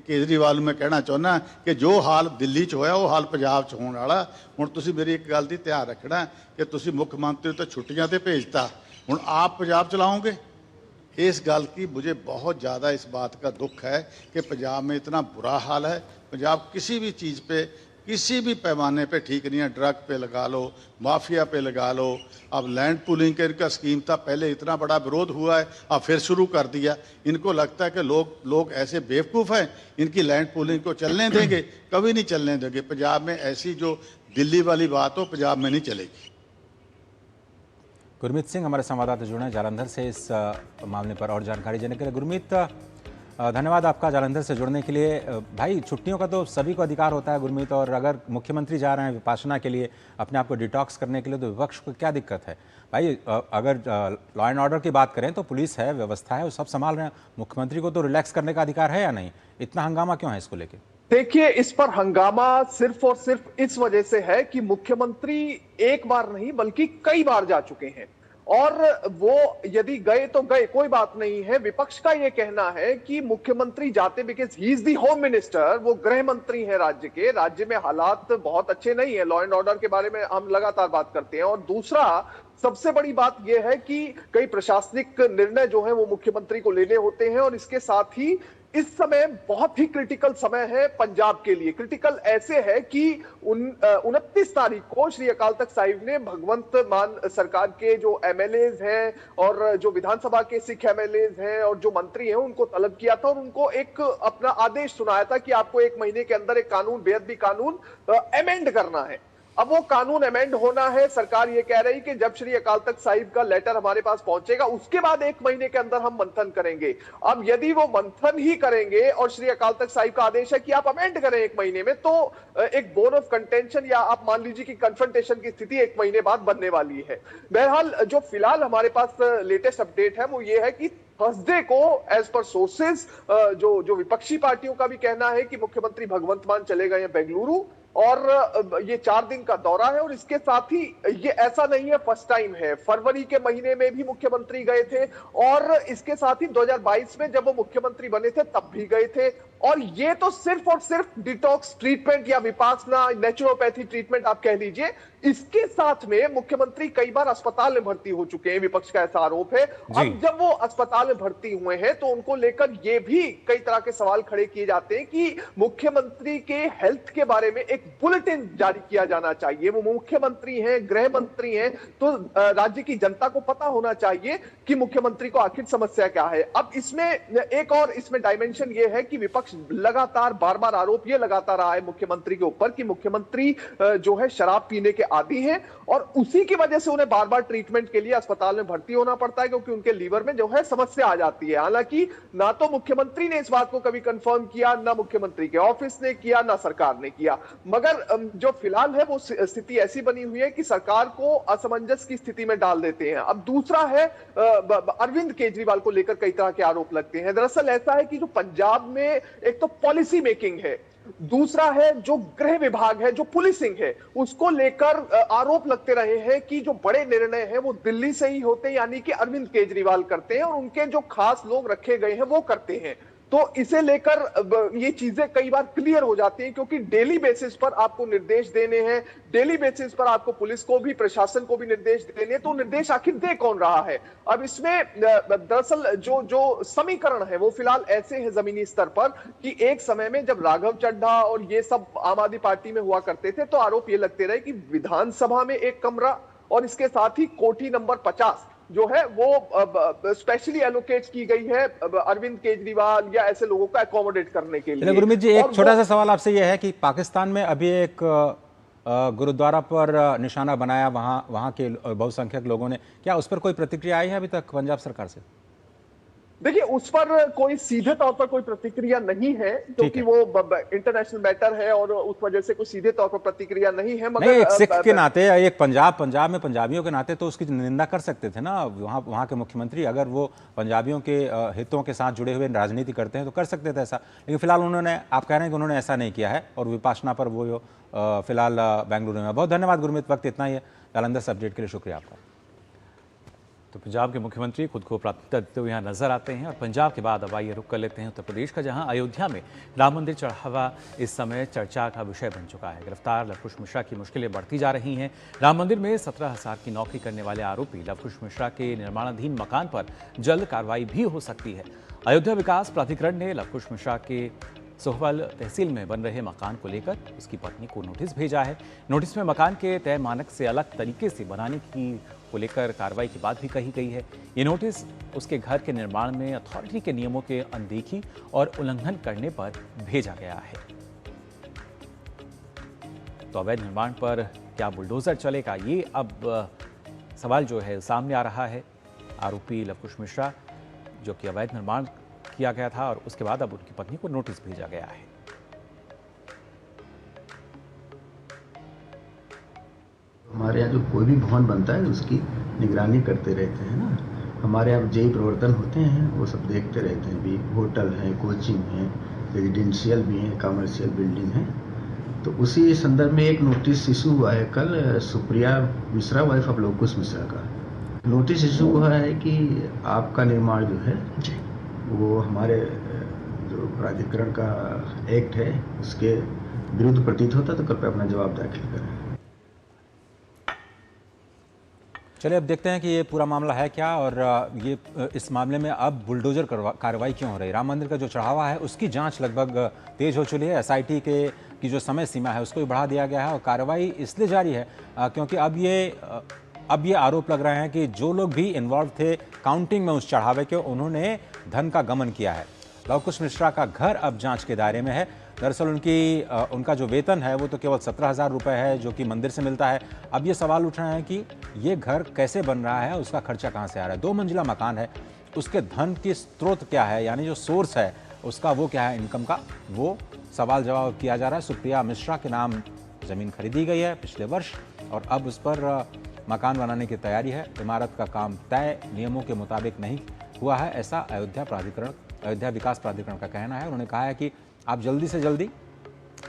केजरीवाल मैं कहना चाहना कि जो हाल दिल्ली च होया वो हाल पंजाब च होने वाला। हुण तुसीं मेरी एक गल दी ध्यान रखना कि तुसीं मुख्य मंत्री तो छुट्टियां ते भेजता, हुण आप पंजाब चलाओगे, इस गल की मुझे बहुत ज़्यादा इस बात का दुख है कि पंजाब में इतना बुरा हाल है। पंजाब किसी भी चीज़ पे, किसी भी पैमाने पे ठीक नहीं है। ड्रग पे लगा लो, माफिया पे लगा लो, अब लैंड पूलिंग के इनका स्कीम था, पहले इतना बड़ा विरोध हुआ है, अब फिर शुरू कर दिया। इनको लगता है कि लोग ऐसे बेवकूफ़ हैं, इनकी लैंड पूलिंग को चलने देंगे? कभी नहीं चलने देंगे। पंजाब में ऐसी जो दिल्ली वाली बात हो, पंजाब में नहीं चलेगी। गुरमीत सिंह हमारे संवाददाता जुड़े हैं जालंधर से इस मामले पर और जानकारी देने के लिए। गुरमीत, धन्यवाद आपका जालंधर से जुड़ने के लिए। भाई, छुट्टियों का तो सभी को अधिकार होता है गुरमीत, और अगर मुख्यमंत्री जा रहे हैं विपाशना के लिए, अपने आप को डिटॉक्स करने के लिए, तो विपक्ष को क्या दिक्कत है? भाई, अगर लॉ एंड ऑर्डर की बात करें तो पुलिस है, व्यवस्था है, वो सब संभाल रहे हैं। मुख्यमंत्री को तो रिलैक्स करने का अधिकार है या नहीं? इतना हंगामा क्यों है इसको लेके? देखिए, इस पर हंगामा सिर्फ और सिर्फ इस वजह से है कि मुख्यमंत्री एक बार नहीं बल्कि कई बार जा चुके हैं, और वो यदि गए तो गए, कोई बात नहीं है। विपक्ष का ये कहना है कि मुख्यमंत्री जाते because he is the home minister, वो गृह मंत्री हैं राज्य के। राज्य में हालात बहुत अच्छे नहीं है, लॉ एंड ऑर्डर के बारे में हम लगातार बात करते हैं। और दूसरा सबसे बड़ी बात यह है कि कई प्रशासनिक निर्णय जो है वो मुख्यमंत्री को लेने होते हैं, और इसके साथ ही इस समय बहुत ही क्रिटिकल समय है पंजाब के लिए। क्रिटिकल ऐसे है कि 29 तारीख को श्री अकाल तख्त साहिब ने भगवंत मान सरकार के जो एमएलएज हैं और जो विधानसभा के सिख एमएलएज हैं और जो मंत्री हैं उनको तलब किया था, और उनको एक अपना आदेश सुनाया था कि आपको 1 महीने के अंदर एक कानून, बेअदबी कानून अमेंड करना है। अब वो कानून अमेंड होना है। सरकार ये कह रही कि जब श्री अकाल तख्त साहिब का लेटर हमारे पास पहुंचेगा उसके बाद 1 महीने के अंदर हम मंथन करेंगे। अब यदि वो मंथन ही करेंगे और श्री अकाल तख्त साहिब का आदेश है कि आप अमेंड करें 1 महीने में, तो एक बोन ऑफ कंटेंशन या आप मान लीजिए कि कन्फ्रंटेशन की स्थिति 1 महीने बाद बनने वाली है। बहरहाल जो फिलहाल हमारे पास लेटेस्ट अपडेट है वो ये है कि थर्सडे को एज पर सोर्सेज जो विपक्षी पार्टियों का भी कहना है कि मुख्यमंत्री भगवंत मान चले गए हैं बेंगलुरु, और ये 4 दिन का दौरा है। और इसके साथ ही ये ऐसा नहीं है फर्स्ट टाइम है, फरवरी के महीने में भी मुख्यमंत्री गए थे, और इसके साथ ही 2022 में जब वो मुख्यमंत्री बने थे तब भी गए थे। और ये तो सिर्फ और सिर्फ डिटॉक्स ट्रीटमेंट या विपासना, नेचुरोपैथी ट्रीटमेंट आप कह लीजिए, इसके साथ में मुख्यमंत्री कई बार अस्पताल में भर्ती हो चुके हैं। विपक्ष का ऐसा आरोप है। अब जब वो अस्पताल में भर्ती हुए हैं तो उनको लेकर ये भी कई तरह के सवाल खड़े किए जाते हैं कि मुख्यमंत्री के हेल्थ के बारे में एक बुलेटिन जारी किया जाना चाहिए। वो मुख्यमंत्री हैं, गृह मंत्री हैं, तो राज्य की जनता को पता होना चाहिए कि मुख्यमंत्री को आखिर समस्या क्या है। अब इसमें एक और इसमें डायमेंशन ये है कि विपक्ष लगातार बार बार आरोप ये लगाता रहा है मुख्यमंत्री के ऊपर कि मुख्यमंत्री जो है शराब पीने के आदी हैं, और उसी की वजह से उन्हें बार बार ट्रीटमेंट के लिए अस्पताल में भर्ती होना पड़ता है, क्योंकि उनके लीवर में जो है समस्या आ जाती है। हालांकि ना तो मुख्यमंत्री ने इस बात को कभी कंफर्म किया, ना मुख्यमंत्री के ऑफिस ने किया, ना सरकार ने किया। मगर जो फिलहाल है वो स्थिति ऐसी बनी हुई है कि सरकार को असमंजस की स्थिति में डाल देते हैं। अब दूसरा है अरविंद केजरीवाल को लेकर कई तरह के आरोप लगते हैं। दरअसल ऐसा है कि जो पंजाब में एक तो पॉलिसी मेकिंग है, दूसरा है जो गृह विभाग है, जो पुलिसिंग है, उसको लेकर आरोप लगते रहे हैं कि जो बड़े निर्णय हैं वो दिल्ली से ही होते हैं, यानी कि अरविंद केजरीवाल करते हैं और उनके जो खास लोग रखे गए हैं वो करते हैं। तो इसे लेकर ये चीजें कई बार क्लियर हो जाती हैं, क्योंकि डेली बेसिस पर आपको निर्देश देने हैं, डेली बेसिस पर आपको पुलिस को भी, प्रशासन को भी निर्देश देने हैं, तो निर्देश आखिर दे कौन रहा है। अब इसमें दरअसल जो समीकरण है वो फिलहाल ऐसे हैं जमीनी स्तर पर कि एक समय में जब राघव चड्ढा और ये सब आम आदमी पार्टी में हुआ करते थे तो आरोप ये लगते रहे कि विधानसभा में एक कमरा और इसके साथ ही कोठी नंबर 50 जो है वो स्पेशली एलोकेट की गई है अरविंद केजरीवाल या ऐसे लोगों को अकोमोडेट करने के लिए। गुरमीत जी, एक छोटा सा सवाल आपसे यह है कि पाकिस्तान में अभी एक गुरुद्वारा पर निशाना बनाया, वहाँ के बहुसंख्यक लोगों ने, क्या उस पर कोई प्रतिक्रिया आई है अभी तक पंजाब सरकार से? देखिए, उस पर कोई सीधे तौर पर कोई प्रतिक्रिया नहीं है, क्योंकि वो इंटरनेशनल मैटर है और उस वजह से कोई सीधे तौर पर प्रतिक्रिया नहीं है। मगर नहीं, एक सिख के नाते, एक पंजाब में पंजाबियों के नाते तो उसकी निंदा कर सकते थे ना वहाँ के मुख्यमंत्री। अगर वो पंजाबियों के हितों के साथ जुड़े हुए राजनीति करते हैं तो कर सकते थे ऐसा, लेकिन फिलहाल उन्होंने, आप कह रहे हैं कि उन्होंने ऐसा नहीं किया है और विपाशना पर वो फिलहाल बेंगलुरु में। बहुत धन्यवाद गुरमीत, वक्त इतना ही है। जालंधर से अपडेट के लिए शुक्रिया आपका। तो पंजाब के मुख्यमंत्री खुद को प्राथमिकता देते हुए यहाँ नजर आते हैं और पंजाब के बाद अब आइए रुख कर लेते हैं उत्तर प्रदेश का, जहां अयोध्या में राम मंदिर चढ़ावा इस समय चर्चा का विषय बन चुका है। गिरफ्तार लवकुश मिश्रा की मुश्किलें बढ़ती जा रही हैं। राम मंदिर में 17,000 की नौकरी करने वाले आरोपी लवकुश मिश्रा के निर्माणाधीन मकान पर जल्द कार्रवाई भी हो सकती है। अयोध्या विकास प्राधिकरण ने लवकुश मिश्रा के सोहवल तहसील में बन रहे मकान को लेकर उसकी पत्नी को नोटिस भेजा है। नोटिस में मकान के तय मानक से अलग तरीके से बनाने की को लेकर कार्रवाई की बात भी कही गई है। ये नोटिस उसके घर के निर्माण में अथॉरिटी के नियमों के अनदेखी और उल्लंघन करने पर भेजा गया है। तो अवैध निर्माण पर क्या बुलडोजर चलेगा, ये अब सवाल जो है सामने आ रहा है। आरोपी लवकुश मिश्रा जो कि अवैध निर्माण किया गया था और उसके बाद अब उनकी पत्नी को नोटिस भेजा गया है। हमारे यहाँ जो कोई भी भवन बनता है उसकी निगरानी करते रहते हैं ना। हमारे यहाँ जेई प्रवर्तन होते हैं, वो सब देखते रहते हैं भी। होटल है, कोचिंग है, रेजिडेंशियल भी है, कमर्शियल बिल्डिंग है। तो उसी संदर्भ में एक नोटिस इशू हुआ है कल सुप्रिया मिश्रा, वाइफ ऑफ लवकुश मिश्रा का। नोटिस इशू हुआ है कि आपका निर्माण जो है वो हमारे जो प्राधिकरण का एक्ट है उसके विरुद्ध प्रतीत होता, तो कृपया अपना जवाब दाखिल करें। चलिए अब देखते हैं कि ये पूरा मामला है क्या और ये इस मामले में अब बुलडोजर कार्रवाई क्यों हो रही है। राम मंदिर का जो चढ़ावा है उसकी जांच लगभग तेज हो चुकी है। एसआईटी की जो समय सीमा है उसको भी बढ़ा दिया गया है और कार्रवाई इसलिए जारी है क्योंकि अब ये आरोप लग रहे हैं कि जो लोग भी इन्वॉल्व थे काउंटिंग में उस चढ़ावे के, उन्होंने धन का गमन किया है। लवकुश मिश्रा का घर अब जांच के दायरे में है। दरअसल उनका जो वेतन है वो तो केवल 17,000 रुपये है जो कि मंदिर से मिलता है। अब ये सवाल उठ रहे हैं कि ये घर कैसे बन रहा है, उसका खर्चा कहाँ से आ रहा है। 2 मंजिला मकान है, उसके धन की स्रोत क्या है, यानी जो सोर्स है उसका वो क्या है इनकम का, वो सवाल जवाब किया जा रहा है। सुप्रिया मिश्रा के नाम ज़मीन खरीदी गई है पिछले वर्ष और अब उस पर मकान बनाने की तैयारी है। इमारत का काम तय नियमों के मुताबिक नहीं हुआ है, ऐसा अयोध्या विकास प्राधिकरण का कहना है। उन्होंने कहा है कि आप जल्दी से जल्दी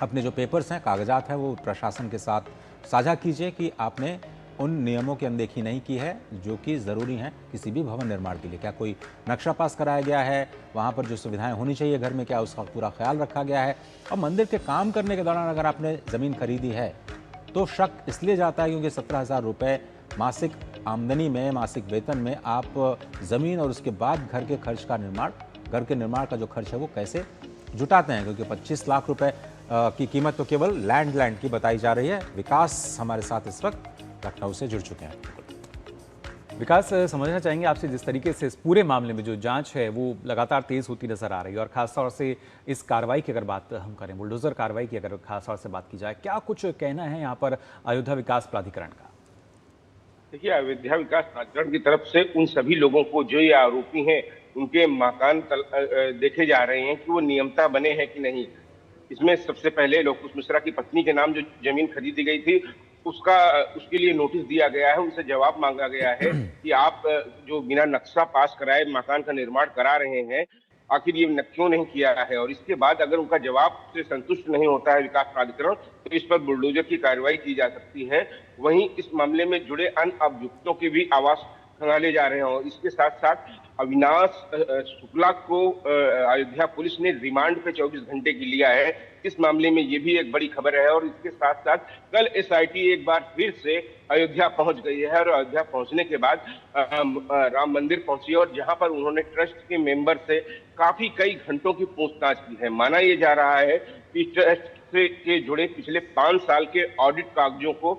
अपने जो पेपर्स हैं, कागजात हैं, वो प्रशासन के साथ साझा कीजिए कि आपने उन नियमों की अनदेखी नहीं की है जो कि ज़रूरी हैं किसी भी भवन निर्माण के लिए। क्या कोई नक्शा पास कराया गया है, वहाँ पर जो सुविधाएं होनी चाहिए घर में, क्या उसका पूरा ख्याल रखा गया है। और मंदिर के काम करने के दौरान अगर आपने ज़मीन खरीदी है तो शक इसलिए जाता है क्योंकि 17,000 रुपये मासिक आमदनी में, मासिक वेतन में आप ज़मीन और उसके बाद घर के निर्माण का जो खर्च है वो कैसे जुटाते हैं, क्योंकि 25 लाख रुपए की कीमत तो केवल लैंड की बताई जा रही है। विकास हमारे साथ इस वक्त लखनऊ से जुड़ चुके हैं। विकास, समझना चाहेंगे आपसे जिस तरीके से इस पूरे मामले में जो जांच है वो लगातार तेज होती नजर आ रही है और खासतौर से इस कार्रवाई की अगर बात हम करें, बुलडोजर कार्रवाई की अगर खासतौर से बात की जाए, क्या कुछ कहना है यहाँ पर अयोध्या विकास प्राधिकरण का? देखिए, अयोध्या विकास प्राधिकरण की तरफ से उन सभी लोगों को जो ये आरोपी हैं उनके मकान देखे जा रहे हैं कि वो नियमता बने हैं कि नहीं। इसमें सबसे पहले लवकुश मिश्रा की पत्नी के नाम जो जमीन खरीदी गई थी उसके लिए नोटिस दिया गया है। उनसे जवाब मांगा गया है कि आप जो बिना नक्शा पास कराए मकान का निर्माण करा रहे हैं, आखिर ये क्यों नहीं किया है। और इसके बाद अगर उनका जवाब से संतुष्ट नहीं होता है विकास प्राधिकरण तो इस पर बुलडोजर की कार्रवाई की जा सकती है। वहीं इस मामले में जुड़े अन्य अभियुक्तों के भी आवास खंगाले जा रहे हैं। और इसके साथ साथ अविनाश शुक्ला को अयोध्या पुलिस ने रिमांड पे 24 घंटे की लिया है। इस मामले में ये भी एक बड़ी खबर है। और इसके साथ साथ कल एसआईटी एक बार फिर से अयोध्या पहुंच गई है और अयोध्या पहुंचने के बाद राम मंदिर पहुंची और जहां पर उन्होंने ट्रस्ट के मेंबर से कई घंटों की पूछताछ की है। माना यह जा रहा है कि ट्रस्ट से जुड़े पिछले 5 साल के ऑडिट कागजों को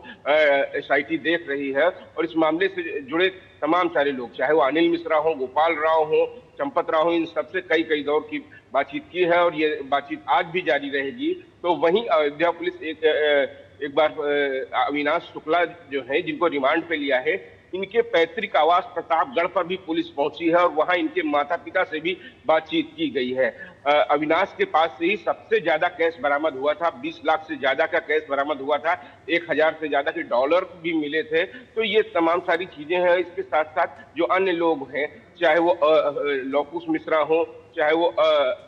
एसआईटी देख रही है और इस मामले से जुड़े तमाम सारे लोग, चाहे वो अनिल मिश्रा हो, गोपाल राव हो, चंपत राव हो, इन सबसे कई दौर की बातचीत की है और ये बातचीत आज भी जारी रहेगी। तो वहीं अयोध्या पुलिस एक बार अविनाश शुक्ला जो है जिनको रिमांड पे लिया है, इनके पैतृक आवास प्रतापगढ़ पर भी पुलिस पहुंची है और वहां इनके माता पिता से भी बातचीत की गई है। अविनाश के पास से ही सबसे ज्यादा कैश बरामद हुआ था, 20 लाख से ज्यादा का कैश बरामद हुआ था, 1000 से ज्यादा के डॉलर भी मिले थे। तो ये तमाम सारी चीजें हैं। इसके साथ साथ जो अन्य लोग हैं, चाहे वो लवकुश मिश्रा हो, चाहे वो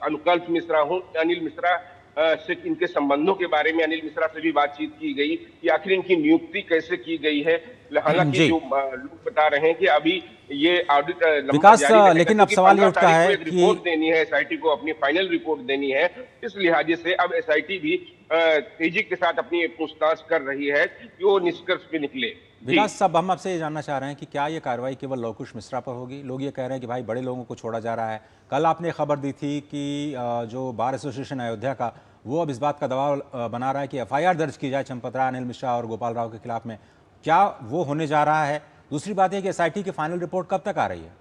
अनुकल्प मिश्रा हो, अनिल मिश्रा, से इनके संबंधों के बारे में अनिल मिश्रा से भी बातचीत की गई कि आखिर इनकी नियुक्ति कैसे की गई है। हालांकि जो लोग बता रहे हैं कि अभी ये ऑडिट विकास, लेकिन अब सवाल ये उठता है कि रिपोर्ट देनी है एसआईटी को, अपनी फाइनल रिपोर्ट देनी है। इस लिहाजे से अब एसआईटी भी तेजी के साथ अपनी पूछताछ कर रही है कि वो निष्कर्ष पे निकले। विकास साहब, हम आपसे ये जानना चाह रहे हैं कि क्या ये कार्रवाई केवल लवकुश मिश्रा पर होगी? लोग ये कह रहे हैं कि भाई बड़े लोगों को छोड़ा जा रहा है। कल आपने खबर दी थी कि जो बार एसोसिएशन अयोध्या का, वो अब इस बात का दबाव बना रहा है कि एफआईआर दर्ज की जाए चंपत राय, अनिल मिश्रा और गोपाल राव के खिलाफ में। क्या वो होने जा रहा है? दूसरी बात है कि एसआईटी की फाइनल रिपोर्ट कब तक आ रही है?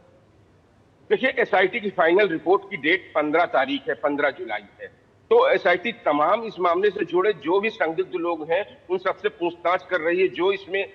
देखिए, एसआईटी की फाइनल रिपोर्ट की डेट 15 तारीख है, 15 जुलाई है। तो एसआईटी तमाम इस मामले से जुड़े जो भी संदिग्ध लोग हैं उन सबसे पूछताछ कर रही है। जो इसमें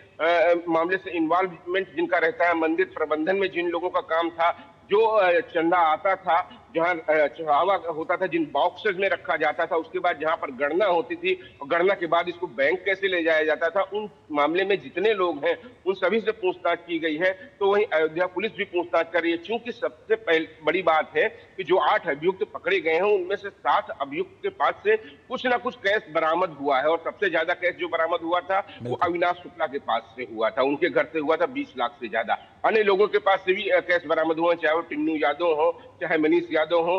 मामले से इन्वॉल्वमेंट जिनका रहता है, मंदिर प्रबंधन में जिन लोगों का काम था, जो चंदा आता था, जहां चढ़ावा होता था, जिन बॉक्सेस में रखा जाता था, उसके बाद जहां पर गणना होती थी और गणना के बाद इसको बैंक कैसे ले जाया जाता था, उन मामले में जितने लोग हैं उन सभी से पूछताछ की गई है। तो वहीं अयोध्या पुलिस भी पूछताछ कर रही है। चूंकि सबसे बड़ी बात है कि जो 8 अभियुक्त पकड़े गए हैं उनमें से 7 अभियुक्त के पास से कुछ ना कुछ कैश बरामद हुआ है और सबसे ज्यादा कैश जो बरामद हुआ था वो अविनाश शुक्ला के पास से हुआ था। उनके घर से हुआ था 20 लाख से ज्यादा। अन्य लोगों के पास से भी कैश बरामद हुआ, चाहे वो टिन्नू यादव हो, चाहे मनीष यादव हो,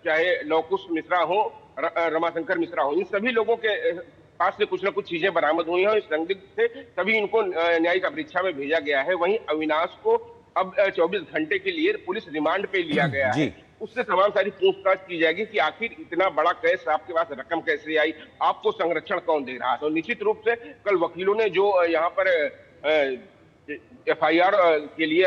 चाहे लवकुश मिश्रा हो, रमाशंकर मिश्रा हो, इन सभी लोगों के पास से कुछ ना कुछ चीजें बरामद हुई हैं। इस संदिग्ध से तभी इनको न्यायिक परीक्षा में भेजा गया है। वहीं अविनाश को अब 24 घंटे के लिए पुलिस रिमांड पे लिया गया है। उससे तमाम सारी पूछताछ की जाएगी कि आखिर इतना बड़ा कैश आपके पास रकम कैसे आई, आपको संरक्षण कौन दे रहा है। तो निश्चित रूप से कल वकीलों ने जो यहाँ पर एफआईआर के लिए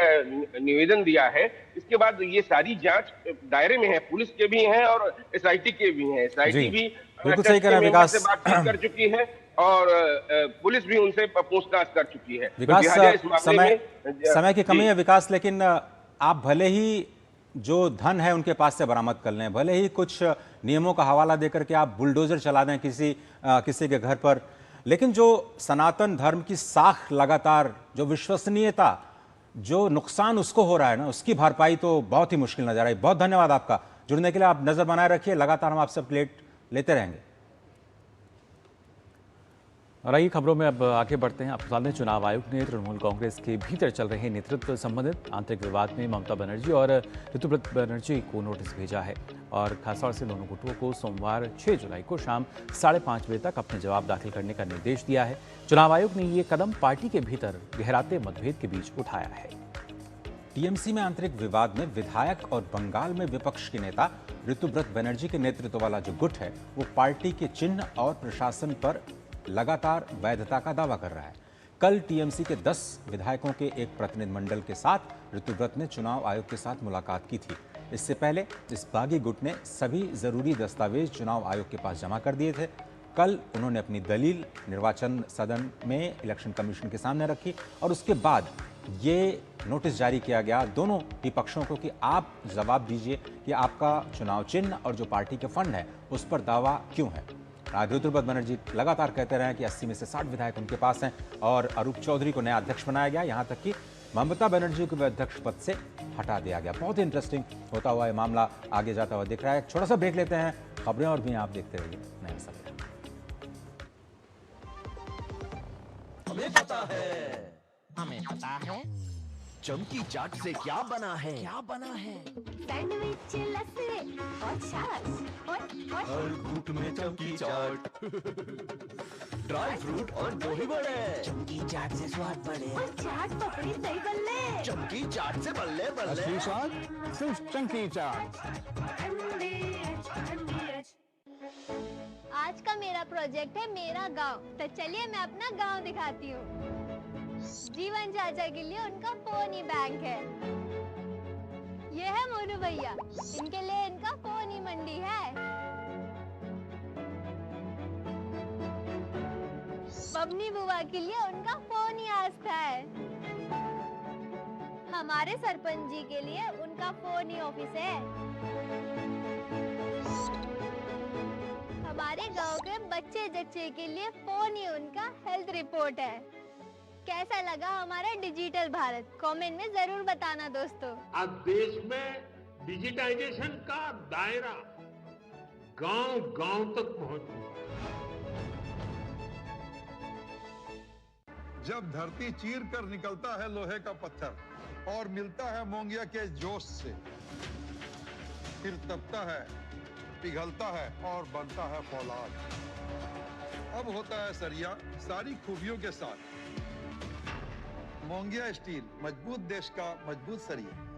निवेदन दिया है, इसके बाद ये सारी जांच दायरे में है, पुलिस के भी हैं और एसआईटी के भी हैं। एसआईटी भी बिल्कुल सही कह रहे हैं विकास, से बातचीत कर चुकी है और पुलिस भी उनसे पूछताछ कर चुकी है। विकास, समय की कमी है विकास, लेकिन आप भले ही जो धन है उनके पास से बरामद कर लें, भले ही कुछ नियमों का हवाला देकर के आप बुलडोजर चला दें किसी के घर पर, लेकिन जो सनातन धर्म की साख लगातार, जो विश्वसनीयता, जो नुकसान उसको हो रहा है ना, उसकी भरपाई तो बहुत ही मुश्किल नजर आई। बहुत धन्यवाद आपका जुड़ने के लिए। आप नजर बनाए रखिए, लगातार हम आपसे अपडेट लेते रहेंगे। और आइए खबरों में अब आगे बढ़ते हैं। आपको बता दें, चुनाव आयोग ने तृणमूल कांग्रेस के भीतर चल रहे नेतृत्व संबंधित आंतरिक विवाद में ममता बनर्जी और ऋतुव्रत बनर्जी को नोटिस भेजा है और खासतौर से दोनों गुटों को सोमवार 6 जुलाई को शाम 5:30 बजे तक अपने जवाब दाखिल करने का निर्देश दिया है। चुनाव आयोग ने ये कदम पार्टी के भीतर गहराते मतभेद के बीच उठाया है। टीएमसी में आंतरिक विवाद में विधायक और बंगाल में विपक्ष के नेता ऋतुव्रत बनर्जी के नेतृत्व वाला जो गुट है वो पार्टी के चिन्ह और प्रशासन पर लगातार वैधता का दावा कर रहा है। कल टीएमसी के 10 विधायकों के एक प्रतिनिधिमंडल के साथ ऋतुव्रत ने चुनाव आयोग के साथ मुलाकात की थी। इससे पहले इस बागी गुट ने सभी जरूरी दस्तावेज चुनाव आयोग के पास जमा कर दिए थे। कल उन्होंने अपनी दलील निर्वाचन सदन में इलेक्शन कमीशन के सामने रखी और उसके बाद ये नोटिस जारी किया गया दोनों ही पक्षों को कि आप जवाब दीजिए कि आपका चुनाव चिन्ह और जो पार्टी के फंड है उस पर दावा क्यों है। ऋतुव्रत बनर्जी लगातार कहते रहे कि 80 में से 60 विधायक उनके पास हैं और अरूप चौधरी को नया अध्यक्ष बनाया गया, यहाँ तक कि ममता बनर्जी को भी अध्यक्ष पद से हटा दिया गया। बहुत ही इंटरेस्टिंग होता हुआ ये मामला आगे जाता हुआ दिख रहा है। एक छोटा सा ब्रेक लेते हैं, खबरें और भी आप देखते रहिए नया सवेरा। हमें पता है चमकी चाट से क्या बना है, सैंडविच, लस्सी और छाछ और हर घूंट में चमकी चाट, ड्राई फ्रूट और दही बड़े, चमकी चाट से स्वाद बढ़े और चाट पपड़ी दही बल्ले, चमकी चाट से बल्ले बल्ले, असली स्वाद सिर्फ चमकी चाट। आज का मेरा प्रोजेक्ट है मेरा गांव, तो चलिए मैं अपना गांव दिखाती हूँ। जीवन चाचा के लिए उनका फोन ही बैंक है। ये है मोनू भैया, इनके लिए इनका फोन ही मंडी है। बबनी बुआ के लिए उनका फोन ही आस्था है। हमारे सरपंच जी के लिए उनका फोन ही ऑफिस है। हमारे गांव के बच्चे जच्चे के लिए फोन ही उनका हेल्थ रिपोर्ट है। कैसा लगा हमारा डिजिटल भारत? कमेंट में जरूर बताना दोस्तों। आज देश में डिजिटाइजेशन का दायरा गांव-गांव तक पहुंच चुका है। जब धरती चीर कर निकलता है लोहे का पत्थर और मिलता है मोंगिया के जोश से, फिर तपता है, पिघलता है और बनता है फौलाद। अब होता है सरिया सारी खूबियों के साथ। मोंगिया स्टील, मजबूत देश का मजबूत सरिया।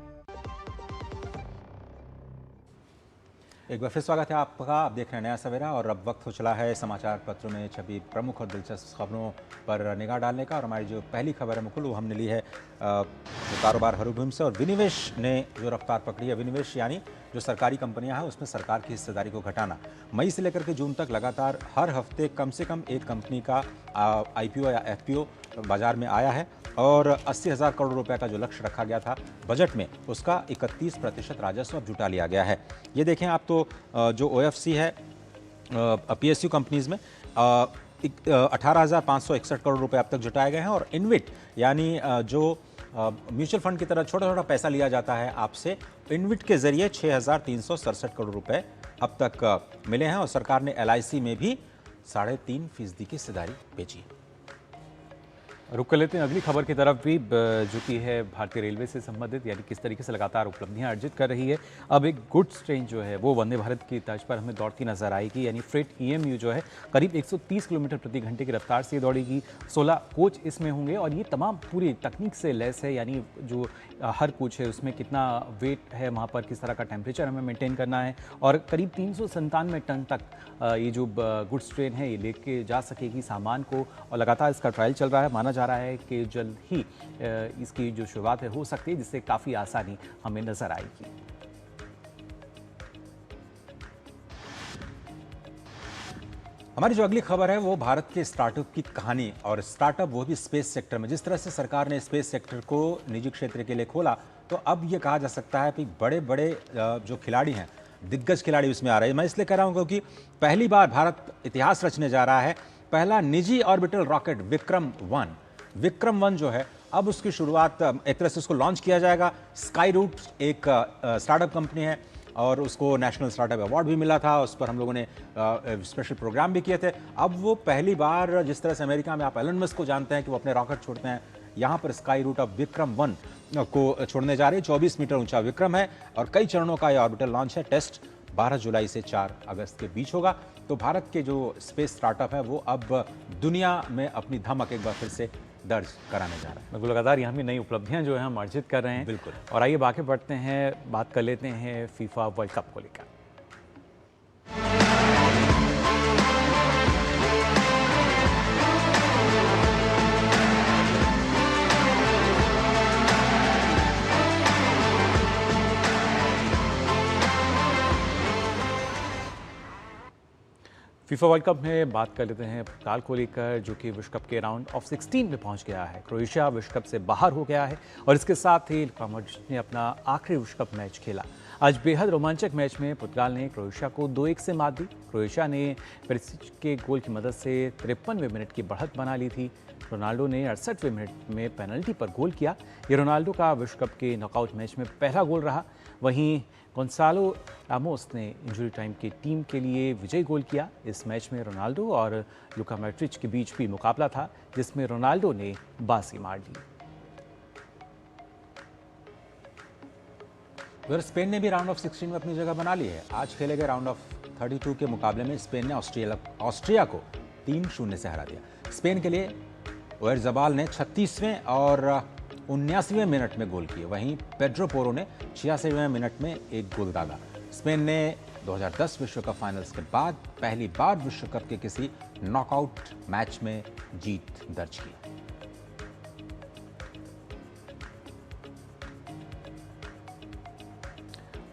एक बार फिर स्वागत है आपका। आप देख रहे हैं नया सवेरा और अब वक्त हो चला है समाचार पत्रों में छपी प्रमुख और दिलचस्प खबरों पर निगाह डालने का। और हमारी जो पहली खबर है मुकुल, वो हमने ली है जो कारोबार हरूभूमि से। और विनिवेश ने जो रफ्तार पकड़ी है, विनिवेश यानी जो सरकारी कंपनियां हैं उसमें सरकार की हिस्सेदारी को घटाना। मई से लेकर के जून तक लगातार हर हफ्ते कम से कम एक कंपनी का IPO या FPO बाजार में आया है और 80,000 करोड़ रुपए का जो लक्ष्य रखा गया था बजट में, उसका 31% राजस्व अब जुटा लिया गया है। ये देखें आप तो जो OFC है PSU कंपनीज में 18,561 करोड़ रुपए अब तक जुटाए गए हैं। और इनविट यानी जो म्यूचुअल फंड की तरह छोटा छोटा पैसा लिया जाता है आपसे, इनविट के जरिए 6,367 करोड़ रुपए अब तक मिले हैं। और सरकार ने LIC में भी 3.5% की हिस्सेदारी बेची है। रुक कर लेते हैं अगली खबर की तरफ भी, जो कि है भारतीय रेलवे से संबंधित, यानी किस तरीके से लगातार उपलब्धियां अर्जित कर रही है। अब एक गुड्स ट्रेन जो है वो वंदे भारत की तर्ज पर हमें दौड़ती नजर आएगी, यानी फ्रेट EMU जो है करीब 130 किलोमीटर प्रति घंटे की रफ्तार से दौड़ेगी। 16 कोच इसमें होंगे और ये तमाम पूरी तकनीक से लैस है, यानी जो हर कोच है उसमें कितना वेट है, वहाँ पर किस तरह का टेम्परेचर हमें मेंटेन करना है। और करीब 397 टन तक ये जो गुड्स ट्रेन है ये लेके जा सकेगी सामान को। और लगातार इसका ट्रायल चल रहा है। माना जा रहा है कि जल्द ही इसकी जो शुरुआत है हो सकती है, जिससे काफ़ी आसानी हमें नजर आएगी। हमारी जो अगली खबर है वो भारत के स्टार्टअप की कहानी, और स्टार्टअप वो भी स्पेस सेक्टर में। जिस तरह से सरकार ने स्पेस सेक्टर को निजी क्षेत्र के लिए खोला, तो अब ये कहा जा सकता है कि बड़े बड़े जो खिलाड़ी हैं, दिग्गज खिलाड़ी उसमें आ रहे हैं। मैं इसलिए कह रहा हूँ क्योंकि पहली बार भारत इतिहास रचने जा रहा है। पहला निजी ऑर्बिटल रॉकेट विक्रम 1 जो है, अब उसकी शुरुआत एक तरह से उसको लॉन्च किया जाएगा। स्काई रूट एक स्टार्टअप कंपनी है और उसको नेशनल स्टार्टअप अवार्ड भी मिला था। उस पर हम लोगों ने स्पेशल प्रोग्राम भी किए थे। अब वो पहली बार, जिस तरह से अमेरिका में आप एलन मस्क को जानते हैं कि वो अपने रॉकेट छोड़ते हैं, यहाँ पर स्काई रूट अब विक्रम 1 को छोड़ने जा रही है। 24 मीटर ऊंचा विक्रम है और कई चरणों का यह ऑर्बिटल लॉन्च है। टेस्ट 12 जुलाई से 4 अगस्त के बीच होगा। तो भारत के जो स्पेस स्टार्टअप है वो अब दुनिया में अपनी धमक एक बार फिर से दर्ज कराने जा रहा है। बिल्कुल, लगातार यहाँ भी नई उपलब्धियां जो है हम अर्जित कर रहे हैं। बिल्कुल। और आइए आगे बढ़ते हैं, बात कर लेते हैं फीफा वर्ल्ड कप को लेकर। फीफा वर्ल्ड कप में बात कर लेते हैं पुर्तगाल को लेकर, जो कि विश्व कप के राउंड ऑफ 16 में पहुंच गया है। क्रोएशिया विश्व कप से बाहर हो गया है और इसके साथ ही लुका मॉड्रिच ने अपना आखिरी विश्व कप मैच खेला। आज बेहद रोमांचक मैच में पुर्तगाल ने क्रोएशिया को 2-1 से मात दी। क्रोएशिया ने पेरिसिच के गोल की मदद से 53वें मिनट की बढ़त बना ली थी। रोनाल्डो ने 68वें मिनट में पेनल्टी पर गोल किया। ये रोनाल्डो का विश्व कप के नॉकआउट मैच में पहला गोल रहा। वहीं गोंसालो रामोस ने इंजरी टाइम की टीम के लिए विजयी गोल किया। इस मैच में रोनाल्डो और लुका मॉड्रिच के बीच भी मुकाबला था, जिसमें रोनाल्डो ने बाजी मार दी। उधर स्पेन ने भी राउंड ऑफ 16 में अपनी जगह बना ली है। आज खेले गए राउंड ऑफ 32 के मुकाबले में स्पेन ने ऑस्ट्रिया को 3-0 से हरा दिया। स्पेन के लिए ओयारज़ाबाल ने 36वें और 79वें मिनट में गोल किए। वहीं पेड्रो पोरो ने 86वें मिनट में एक गोल दागा। स्पेन ने 2010 विश्व कप फाइनल्स के बाद पहली बार विश्व कप के किसी नॉकआउट मैच में जीत दर्ज की।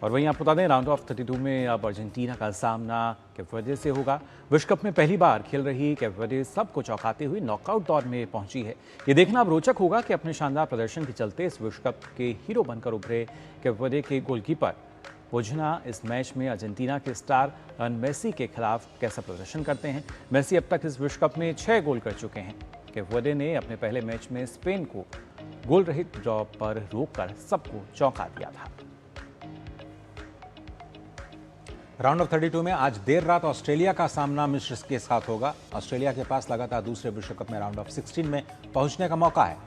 और वहीं आप बता दें, राउंड ऑफ 32 में अब अर्जेंटीना का सामना कैप वर्दे से होगा। विश्व कप में पहली बार खेल रही कैप वर्दे सबको चौंकाते हुए नॉकआउट दौर में पहुंची है। ये देखना अब रोचक होगा कि अपने शानदार प्रदर्शन के चलते इस विश्व कप के हीरो बनकर उभरे कैप वर्दे के गोलकीपर बोजना इस मैच में अर्जेंटीना के स्टार मेसी के खिलाफ कैसा प्रदर्शन करते हैं। मेसी अब तक इस विश्व कप में 6 गोल कर चुके हैं। कैप वर्दे ने अपने पहले मैच में स्पेन को गोल रहित ड्रॉ पर रोककर सबको चौंका दिया था। राउंड ऑफ 32 में आज देर रात ऑस्ट्रेलिया का सामना मिस्र के साथ होगा। ऑस्ट्रेलिया के पास लगातार दूसरे विश्व कप में राउंड ऑफ 16 में पहुंचने का मौका है।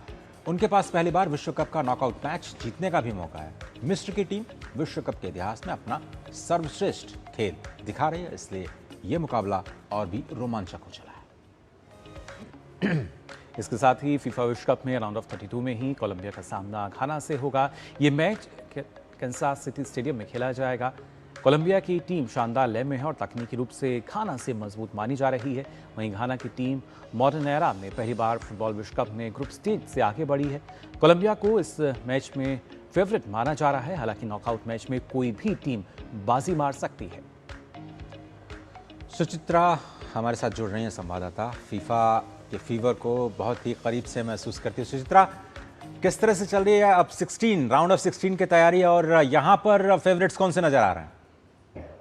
उनके पास पहली बार विश्व कप का नॉकआउट मैच जीतने का भी मौका है। मिस्र की टीम विश्व कप के इतिहास में अपना सर्वश्रेष्ठ खेल दिखा रही है, इसलिए यह मुकाबला और भी रोमांचक हो चला है। इसके साथ ही फीफा विश्व कप में राउंड ऑफ 32 में ही कोलंबिया का सामना घाना से होगा। ये मैच कैंसास सिटी स्टेडियम में खेला जाएगा। कोलंबिया की टीम शानदार लय में है और तकनीकी रूप से घाना से मजबूत मानी जा रही है। वहीं घाना की टीम मॉडर्न एरा में पहली बार फुटबॉल विश्व कप में ग्रुप स्टेज से आगे बढ़ी है। कोलंबिया को इस मैच में फेवरेट माना जा रहा है। हालांकि नॉकआउट मैच में कोई भी टीम बाजी मार सकती है। सुचित्रा हमारे साथ जुड़ रही हैं, संवाददाता, फीफा के फीवर को बहुत ही करीब से महसूस करती है। सुचित्रा, किस तरह से चल रही है अब 16 राउंड ऑफ 16 की तैयारी और यहाँ पर फेवरेट्स कौन से नजर आ रहे हैं?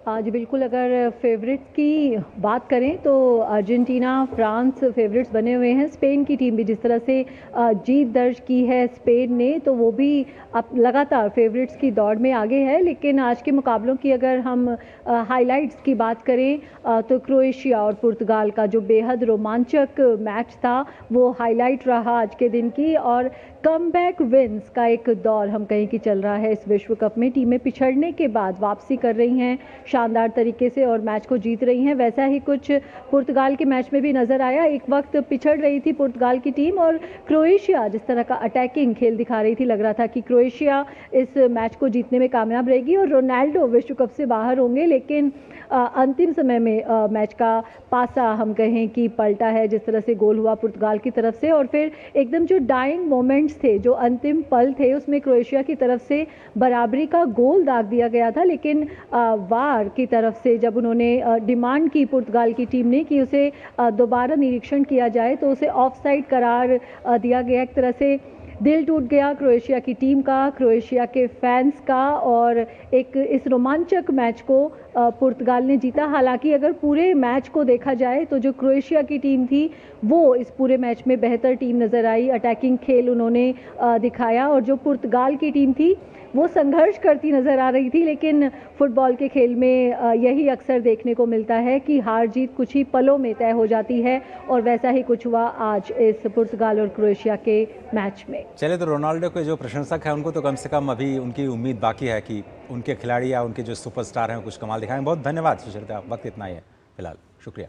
जी बिल्कुल, अगर फेवरेट्स की बात करें तो अर्जेंटीना, फ्रांस फेवरेट्स बने हुए हैं। स्पेन की टीम भी जिस तरह से जीत दर्ज की है स्पेन ने, तो वो भी अब लगातार फेवरेट्स की दौड़ में आगे है। लेकिन आज के मुकाबलों की अगर हम हाइलाइट्स की बात करें तो क्रोएशिया और पुर्तगाल का जो बेहद रोमांचक मैच था वो हाईलाइट रहा आज के दिन की। और कमबैक विंस का एक दौर हम कहें कि चल रहा है इस विश्व कप में। टीमें पिछड़ने के बाद वापसी कर रही हैं शानदार तरीके से और मैच को जीत रही हैं। वैसा ही कुछ पुर्तगाल के मैच में भी नजर आया। एक वक्त पिछड़ रही थी पुर्तगाल की टीम और क्रोएशिया जिस तरह का अटैकिंग खेल दिखा रही थी, लग रहा था कि क्रोएशिया इस मैच को जीतने में कामयाब रहेगी और रोनाल्डो विश्व कप से बाहर होंगे। लेकिन अंतिम समय में मैच का पासा हम कहें कि पलटा है। जिस तरह से गोल हुआ पुर्तगाल की तरफ से और फिर एकदम जो डाइंग मोमेंट्स थे, जो अंतिम पल थे, उसमें क्रोएशिया की तरफ से बराबरी का गोल दाग दिया गया था। लेकिन वार की तरफ से जब उन्होंने डिमांड की पुर्तगाल की टीम ने कि उसे दोबारा निरीक्षण किया जाए तो उसे ऑफसाइड करार दिया गया। एक तरह से दिल टूट गया क्रोएशिया की टीम का, क्रोएशिया के फैंस का। और एक इस रोमांचक मैच को पुर्तगाल ने जीता। हालांकि अगर पूरे मैच को देखा जाए तो जो क्रोएशिया की टीम थी वो इस पूरे मैच में बेहतर टीम नजर आई। अटैकिंग खेल उन्होंने दिखाया और जो पुर्तगाल की टीम थी वो संघर्ष करती नजर आ रही थी। लेकिन फुटबॉल के खेल में यही अक्सर देखने को मिलता है कि हार जीत कुछ ही पलों में तय हो जाती है और वैसा ही कुछ हुआ आज इस पुर्तगाल और क्रोएशिया के मैच में। चले तो रोनाल्डो के जो प्रशंसक हैं उनको तो कम से कम अभी उनकी उम्मीद बाकी है कि उनके खिलाड़ी या उनके जो सुपरस्टार हैं कुछ कमाल दिखाएं। बहुत धन्यवाद सुचरिता, वक्त इतना ही है फिलहाल, शुक्रिया।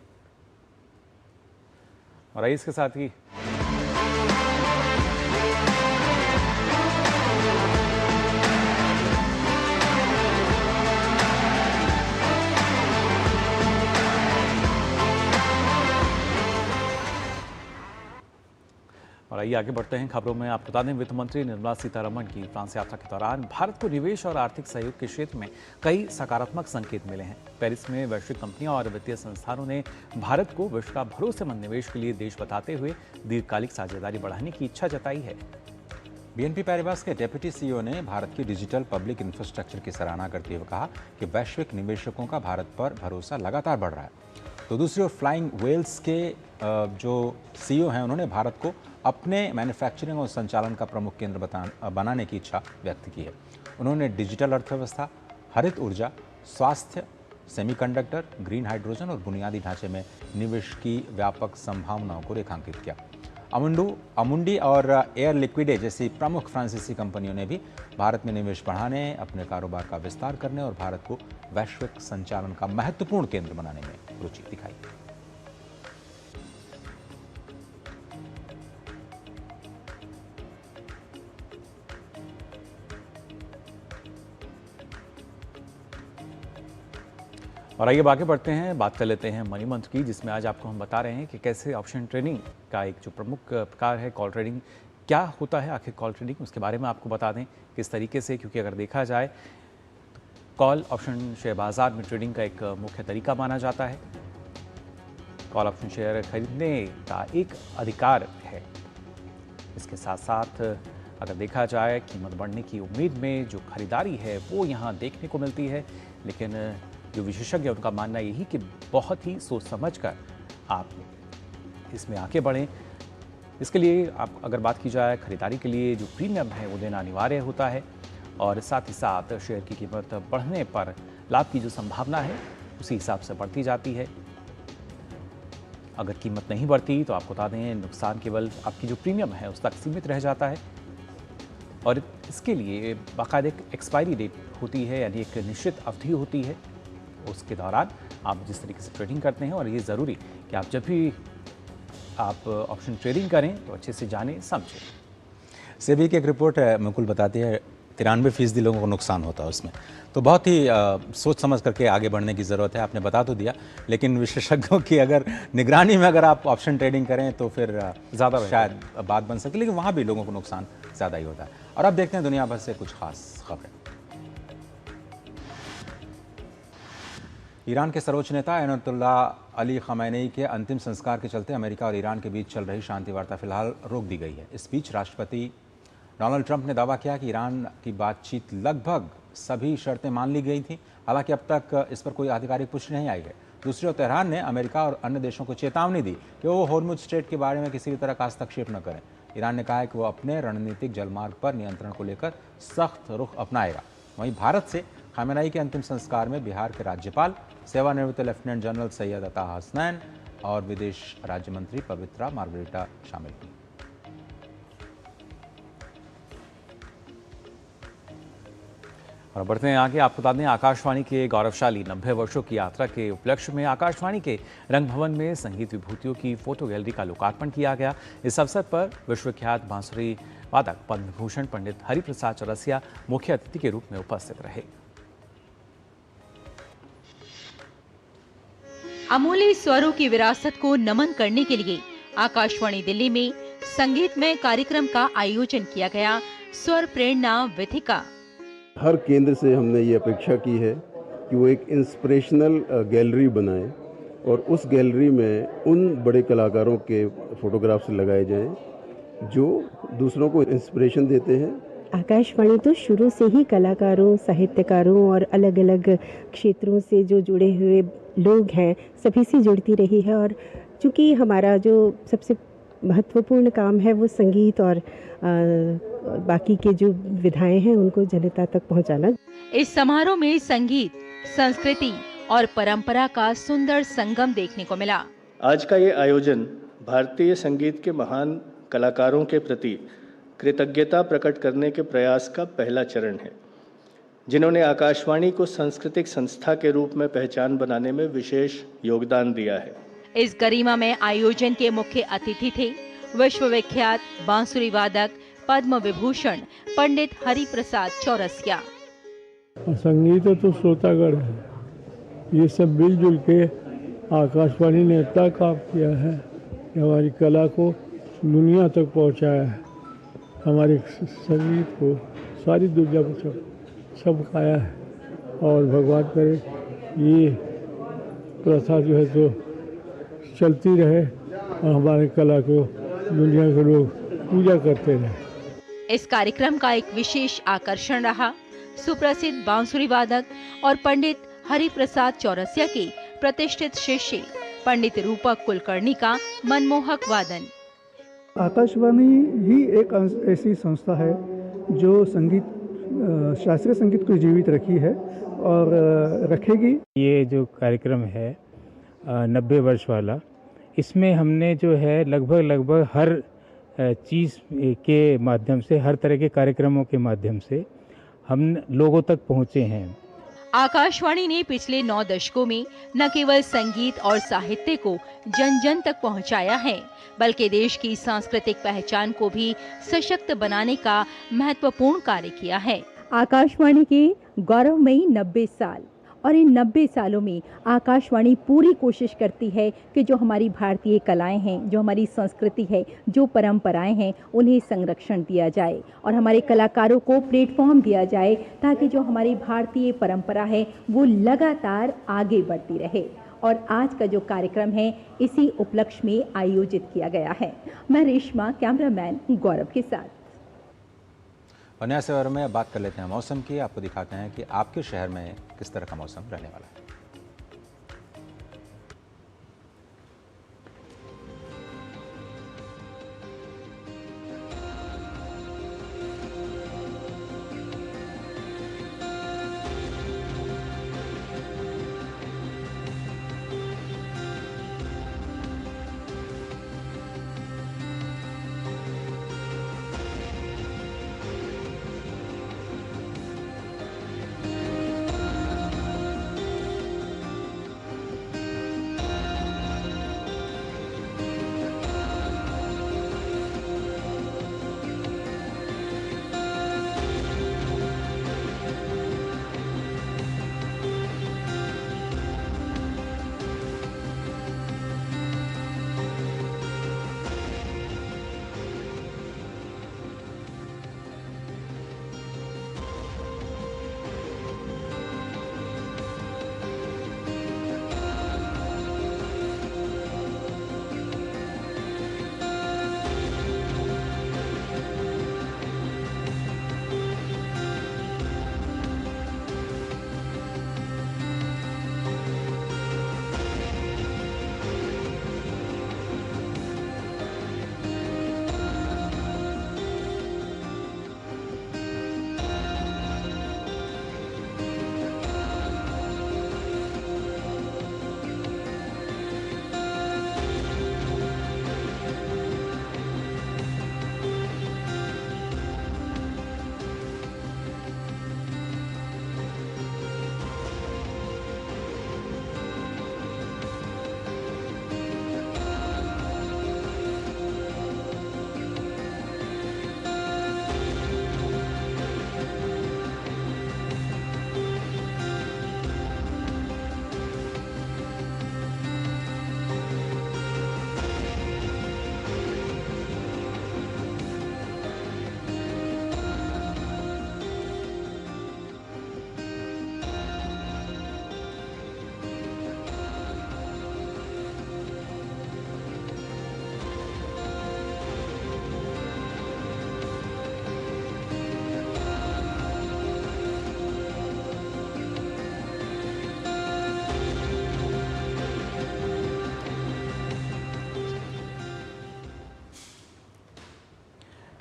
और इसके साथ ही और आइए आगे बढ़ते हैं खबरों में। आपको बता दें, वित्त मंत्री निर्मला सीतारमण की फ्रांस यात्रा के दौरान भारत को निवेश और आर्थिक सहयोग के क्षेत्र में कई सकारात्मक संकेत मिले हैं। पेरिस में वैश्विक कंपनियों और वित्तीय संस्थानों ने भारत को विश्व का भरोसेमंद निवेश के लिए देश बताते हुए दीर्घकालिक साझेदारी बढ़ाने की इच्छा जताई है। BNP पैरिबास के डेप्यूटी CEO ने भारत की डिजिटल पब्लिक इंफ्रास्ट्रक्चर की सराहना करते हुए कहा कि वैश्विक निवेशकों का भारत पर भरोसा लगातार बढ़ रहा है। तो दूसरी ओर फ्लाइंग व्हेल्स के जो CEO हैं उन्होंने भारत को अपने मैन्युफैक्चरिंग और संचालन का प्रमुख केंद्र बनाने की इच्छा व्यक्त की है। उन्होंने डिजिटल अर्थव्यवस्था, हरित ऊर्जा, स्वास्थ्य, सेमीकंडक्टर, ग्रीन हाइड्रोजन और बुनियादी ढांचे में निवेश की व्यापक संभावनाओं को रेखांकित किया। अमुंडी और एयर लिक्विडे जैसी प्रमुख फ्रांसीसी कंपनियों ने भी भारत में निवेश बढ़ाने, अपने कारोबार का विस्तार करने और भारत को वैश्विक संचालन का महत्वपूर्ण केंद्र बनाने में रुचि दिखाई। और आइए आगे बढ़ते हैं, बात कर लेते हैं मनी मंत्र की, जिसमें आज आपको हम बता रहे हैं कि कैसे ऑप्शन ट्रेडिंग का एक जो प्रमुख प्रकार है कॉल ट्रेडिंग, क्या होता है आखिर कॉल ट्रेडिंग, उसके बारे में आपको बता दें किस तरीके से। क्योंकि अगर देखा जाए तो कॉल ऑप्शन शेयर बाजार में ट्रेडिंग का एक मुख्य तरीका माना जाता है। कॉल ऑप्शन शेयर खरीदने का एक अधिकार है। इसके साथ साथ अगर देखा जाए कीमत बढ़ने की उम्मीद में जो खरीदारी है वो यहाँ देखने को मिलती है। लेकिन जो विशेषज्ञ उनका मानना यही कि बहुत ही सोच समझकर आप इसमें आगे बढ़ें। इसके लिए आप अगर बात की जाए खरीदारी के लिए जो प्रीमियम है वो देना अनिवार्य होता है और साथ ही साथ शेयर की कीमत बढ़ने पर लाभ की जो संभावना है उसी हिसाब से बढ़ती जाती है। अगर कीमत नहीं बढ़ती तो आपको बता दें नुकसान केवल आपकी जो प्रीमियम है उस तक सीमित रह जाता है और इसके लिए बाकायदा एक एक्सपायरी डेट होती है, यानी एक निश्चित अवधि होती है। उसके दौरान आप जिस तरीके से ट्रेडिंग करते हैं, और ये ज़रूरी कि आप जब भी आप ऑप्शन ट्रेडिंग करें तो अच्छे से जानें समझें। सेबी की एक रिपोर्ट है मुकुल बताती है 93% लोगों को नुकसान होता है उसमें, तो बहुत ही सोच समझ करके आगे बढ़ने की ज़रूरत है। आपने बता तो दिया, लेकिन विशेषज्ञों की अगर निगरानी में अगर आप ऑप्शन ट्रेडिंग करें तो फिर ज़्यादा शायद बात बन सके, लेकिन वहाँ भी लोगों को नुकसान ज़्यादा ही होता है। और अब देखते हैं दुनिया भर से कुछ खास खबरें। ईरान के सर्वोच्च नेता अयतुल्लाह अली खamenei के अंतिम संस्कार के चलते अमेरिका और ईरान के बीच चल रही शांति वार्ता फिलहाल रोक दी गई है। इस बीच राष्ट्रपति डोनाल्ड ट्रंप ने दावा किया कि ईरान की बातचीत लगभग सभी शर्तें मान ली गई थी। हालांकि अब तक इस पर कोई आधिकारिक पुष्टि नहीं आई है। दूसरी ओर तेहरान ने अमेरिका और अन्य देशों को चेतावनी दी कि वो हॉर्मुज़ स्ट्रेट के बारे में किसी भी तरह का हस्तक्षेप न करें। ईरान ने कहा है कि वो अपने रणनीतिक जलमार्ग पर नियंत्रण को लेकर सख्त रुख अपनाएगा। वहीं भारत से खamenei के अंतिम संस्कार में बिहार के राज्यपाल, सेवानिवृत्त लेफ्टिनेंट जनरल सैयद अता हसनैन और विदेश राज्य मंत्री पवित्रा मार्गरेटा शामिल हुई। और बढ़ते हैं आगे, आपको बता दें आकाशवाणी के गौरवशाली 90 वर्षों की यात्रा के उपलक्ष्य में आकाशवाणी के रंग भवन में संगीत विभूतियों की फोटो गैलरी का लोकार्पण किया गया। इस अवसर पर विश्वविख्यात बांसुरी वादक पद्म विभूषण पंडित हरिप्रसाद चौरसिया मुख्य अतिथि के रूप में उपस्थित रहे। अमूल्य स्वरों की विरासत को नमन करने के लिए आकाशवाणी दिल्ली में संगीतमय कार्यक्रम का आयोजन किया गया। स्वर प्रेरणा वेदिका। हर केंद्र से हमने ये अपेक्षा की है कि वो एक इंस्पिरेशनल गैलरी बनाए और उस गैलरी में उन बड़े कलाकारों के फोटोग्राफ्स लगाए जाएं जो दूसरों को इंस्पिरेशन देते हैं। आकाशवाणी तो शुरू से ही कलाकारों, साहित्यकारों और अलग अलग क्षेत्रों से जो जुड़े हुए लोग हैं सभी से जुड़ती रही है। और चूँकि हमारा जो सबसे महत्वपूर्ण काम है वो संगीत और बाकी के जो विधाएं हैं उनको जनता तक पहुंचाना। इस समारोह में संगीत, संस्कृति और परंपरा का सुंदर संगम देखने को मिला। आज का ये आयोजन भारतीय संगीत के महान कलाकारों के प्रति कृतज्ञता प्रकट करने के प्रयास का पहला चरण है, जिन्होंने आकाशवाणी को सांस्कृतिक संस्था के रूप में पहचान बनाने में विशेष योगदान दिया है। इस गरिमा में आयोजन के मुख्य अतिथि थे विश्वविख्यात बांसुरी वादक पद्म विभूषण पंडित हरिप्रसाद चौरसिया। संगीत तो श्रोतागण है, ये सब मिलजुल के आकाशवाणी ने इतना काम किया है कि हमारी कला को दुनिया तक पहुंचाया है। हमारे संगीत को सारी दुनिया में सब खाया है और भगवान करे ये प्रथा जो है तो चलती रहे और हमारे कला को दुनिया के लोग पूजा करते रहे। इस कार्यक्रम का एक विशेष आकर्षण रहा सुप्रसिद्ध बांसुरी वादक और पंडित हरिप्रसाद चौरसिया के प्रतिष्ठित शिष्य पंडित रूपक कुलकर्णी का मनमोहक वादन। आकाशवाणी ही एक ऐसी संस्था है जो संगीत, शास्त्रीय संगीत को जीवित रखी है और रखेगी। ये जो कार्यक्रम है 90 वर्ष वाला, इसमें हमने जो है लगभग हर चीज़ के माध्यम से, हर तरह के कार्यक्रमों के माध्यम से हम लोगों तक पहुँचे हैं। आकाशवाणी ने पिछले 9 दशकों में न केवल संगीत और साहित्य को जन जन तक पहुंचाया है, बल्कि देश की सांस्कृतिक पहचान को भी सशक्त बनाने का महत्वपूर्ण कार्य किया है। आकाशवाणी के गौरवमयी 90 साल, और इन 90 सालों में आकाशवाणी पूरी कोशिश करती है कि जो हमारी भारतीय कलाएं हैं, जो हमारी संस्कृति है, जो परंपराएं हैं, उन्हें संरक्षण दिया जाए और हमारे कलाकारों को प्लेटफॉर्म दिया जाए ताकि जो हमारी भारतीय परंपरा है वो लगातार आगे बढ़ती रहे। और आज का जो कार्यक्रम है इसी उपलक्ष्य में आयोजित किया गया है। मैं रेशमा, कैमरामैन गौरव के साथ। और नया शहर में बात कर लेते हैं मौसम की। आपको दिखाते हैं कि आपके शहर में किस तरह का मौसम रहने वाला है।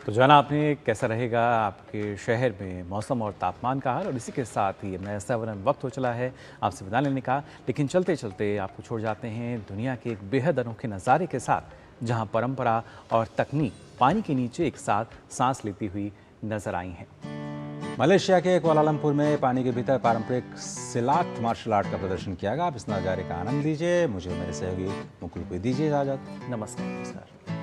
तो जाना आपने कैसा रहेगा आपके शहर में मौसम और तापमान का हाल, और इसी के साथ ही अपना ऐसा वक्त हो चला है आपसे विदा लेने का। लेकिन चलते चलते आपको छोड़ जाते हैं दुनिया के एक बेहद अनोखे नज़ारे के साथ, जहां परंपरा और तकनीक पानी के नीचे एक साथ सांस लेती हुई नजर आई हैं। मलेशिया के कुआलालंपुर में पानी के भीतर पारंपरिक सिलाट मार्शल आर्ट का प्रदर्शन किया गया। आप इस नज़ारे का आनंद लीजिए। मुझे मेरे सहयोगी मुकुल को दीजिए इजाज़त। नमस्कार।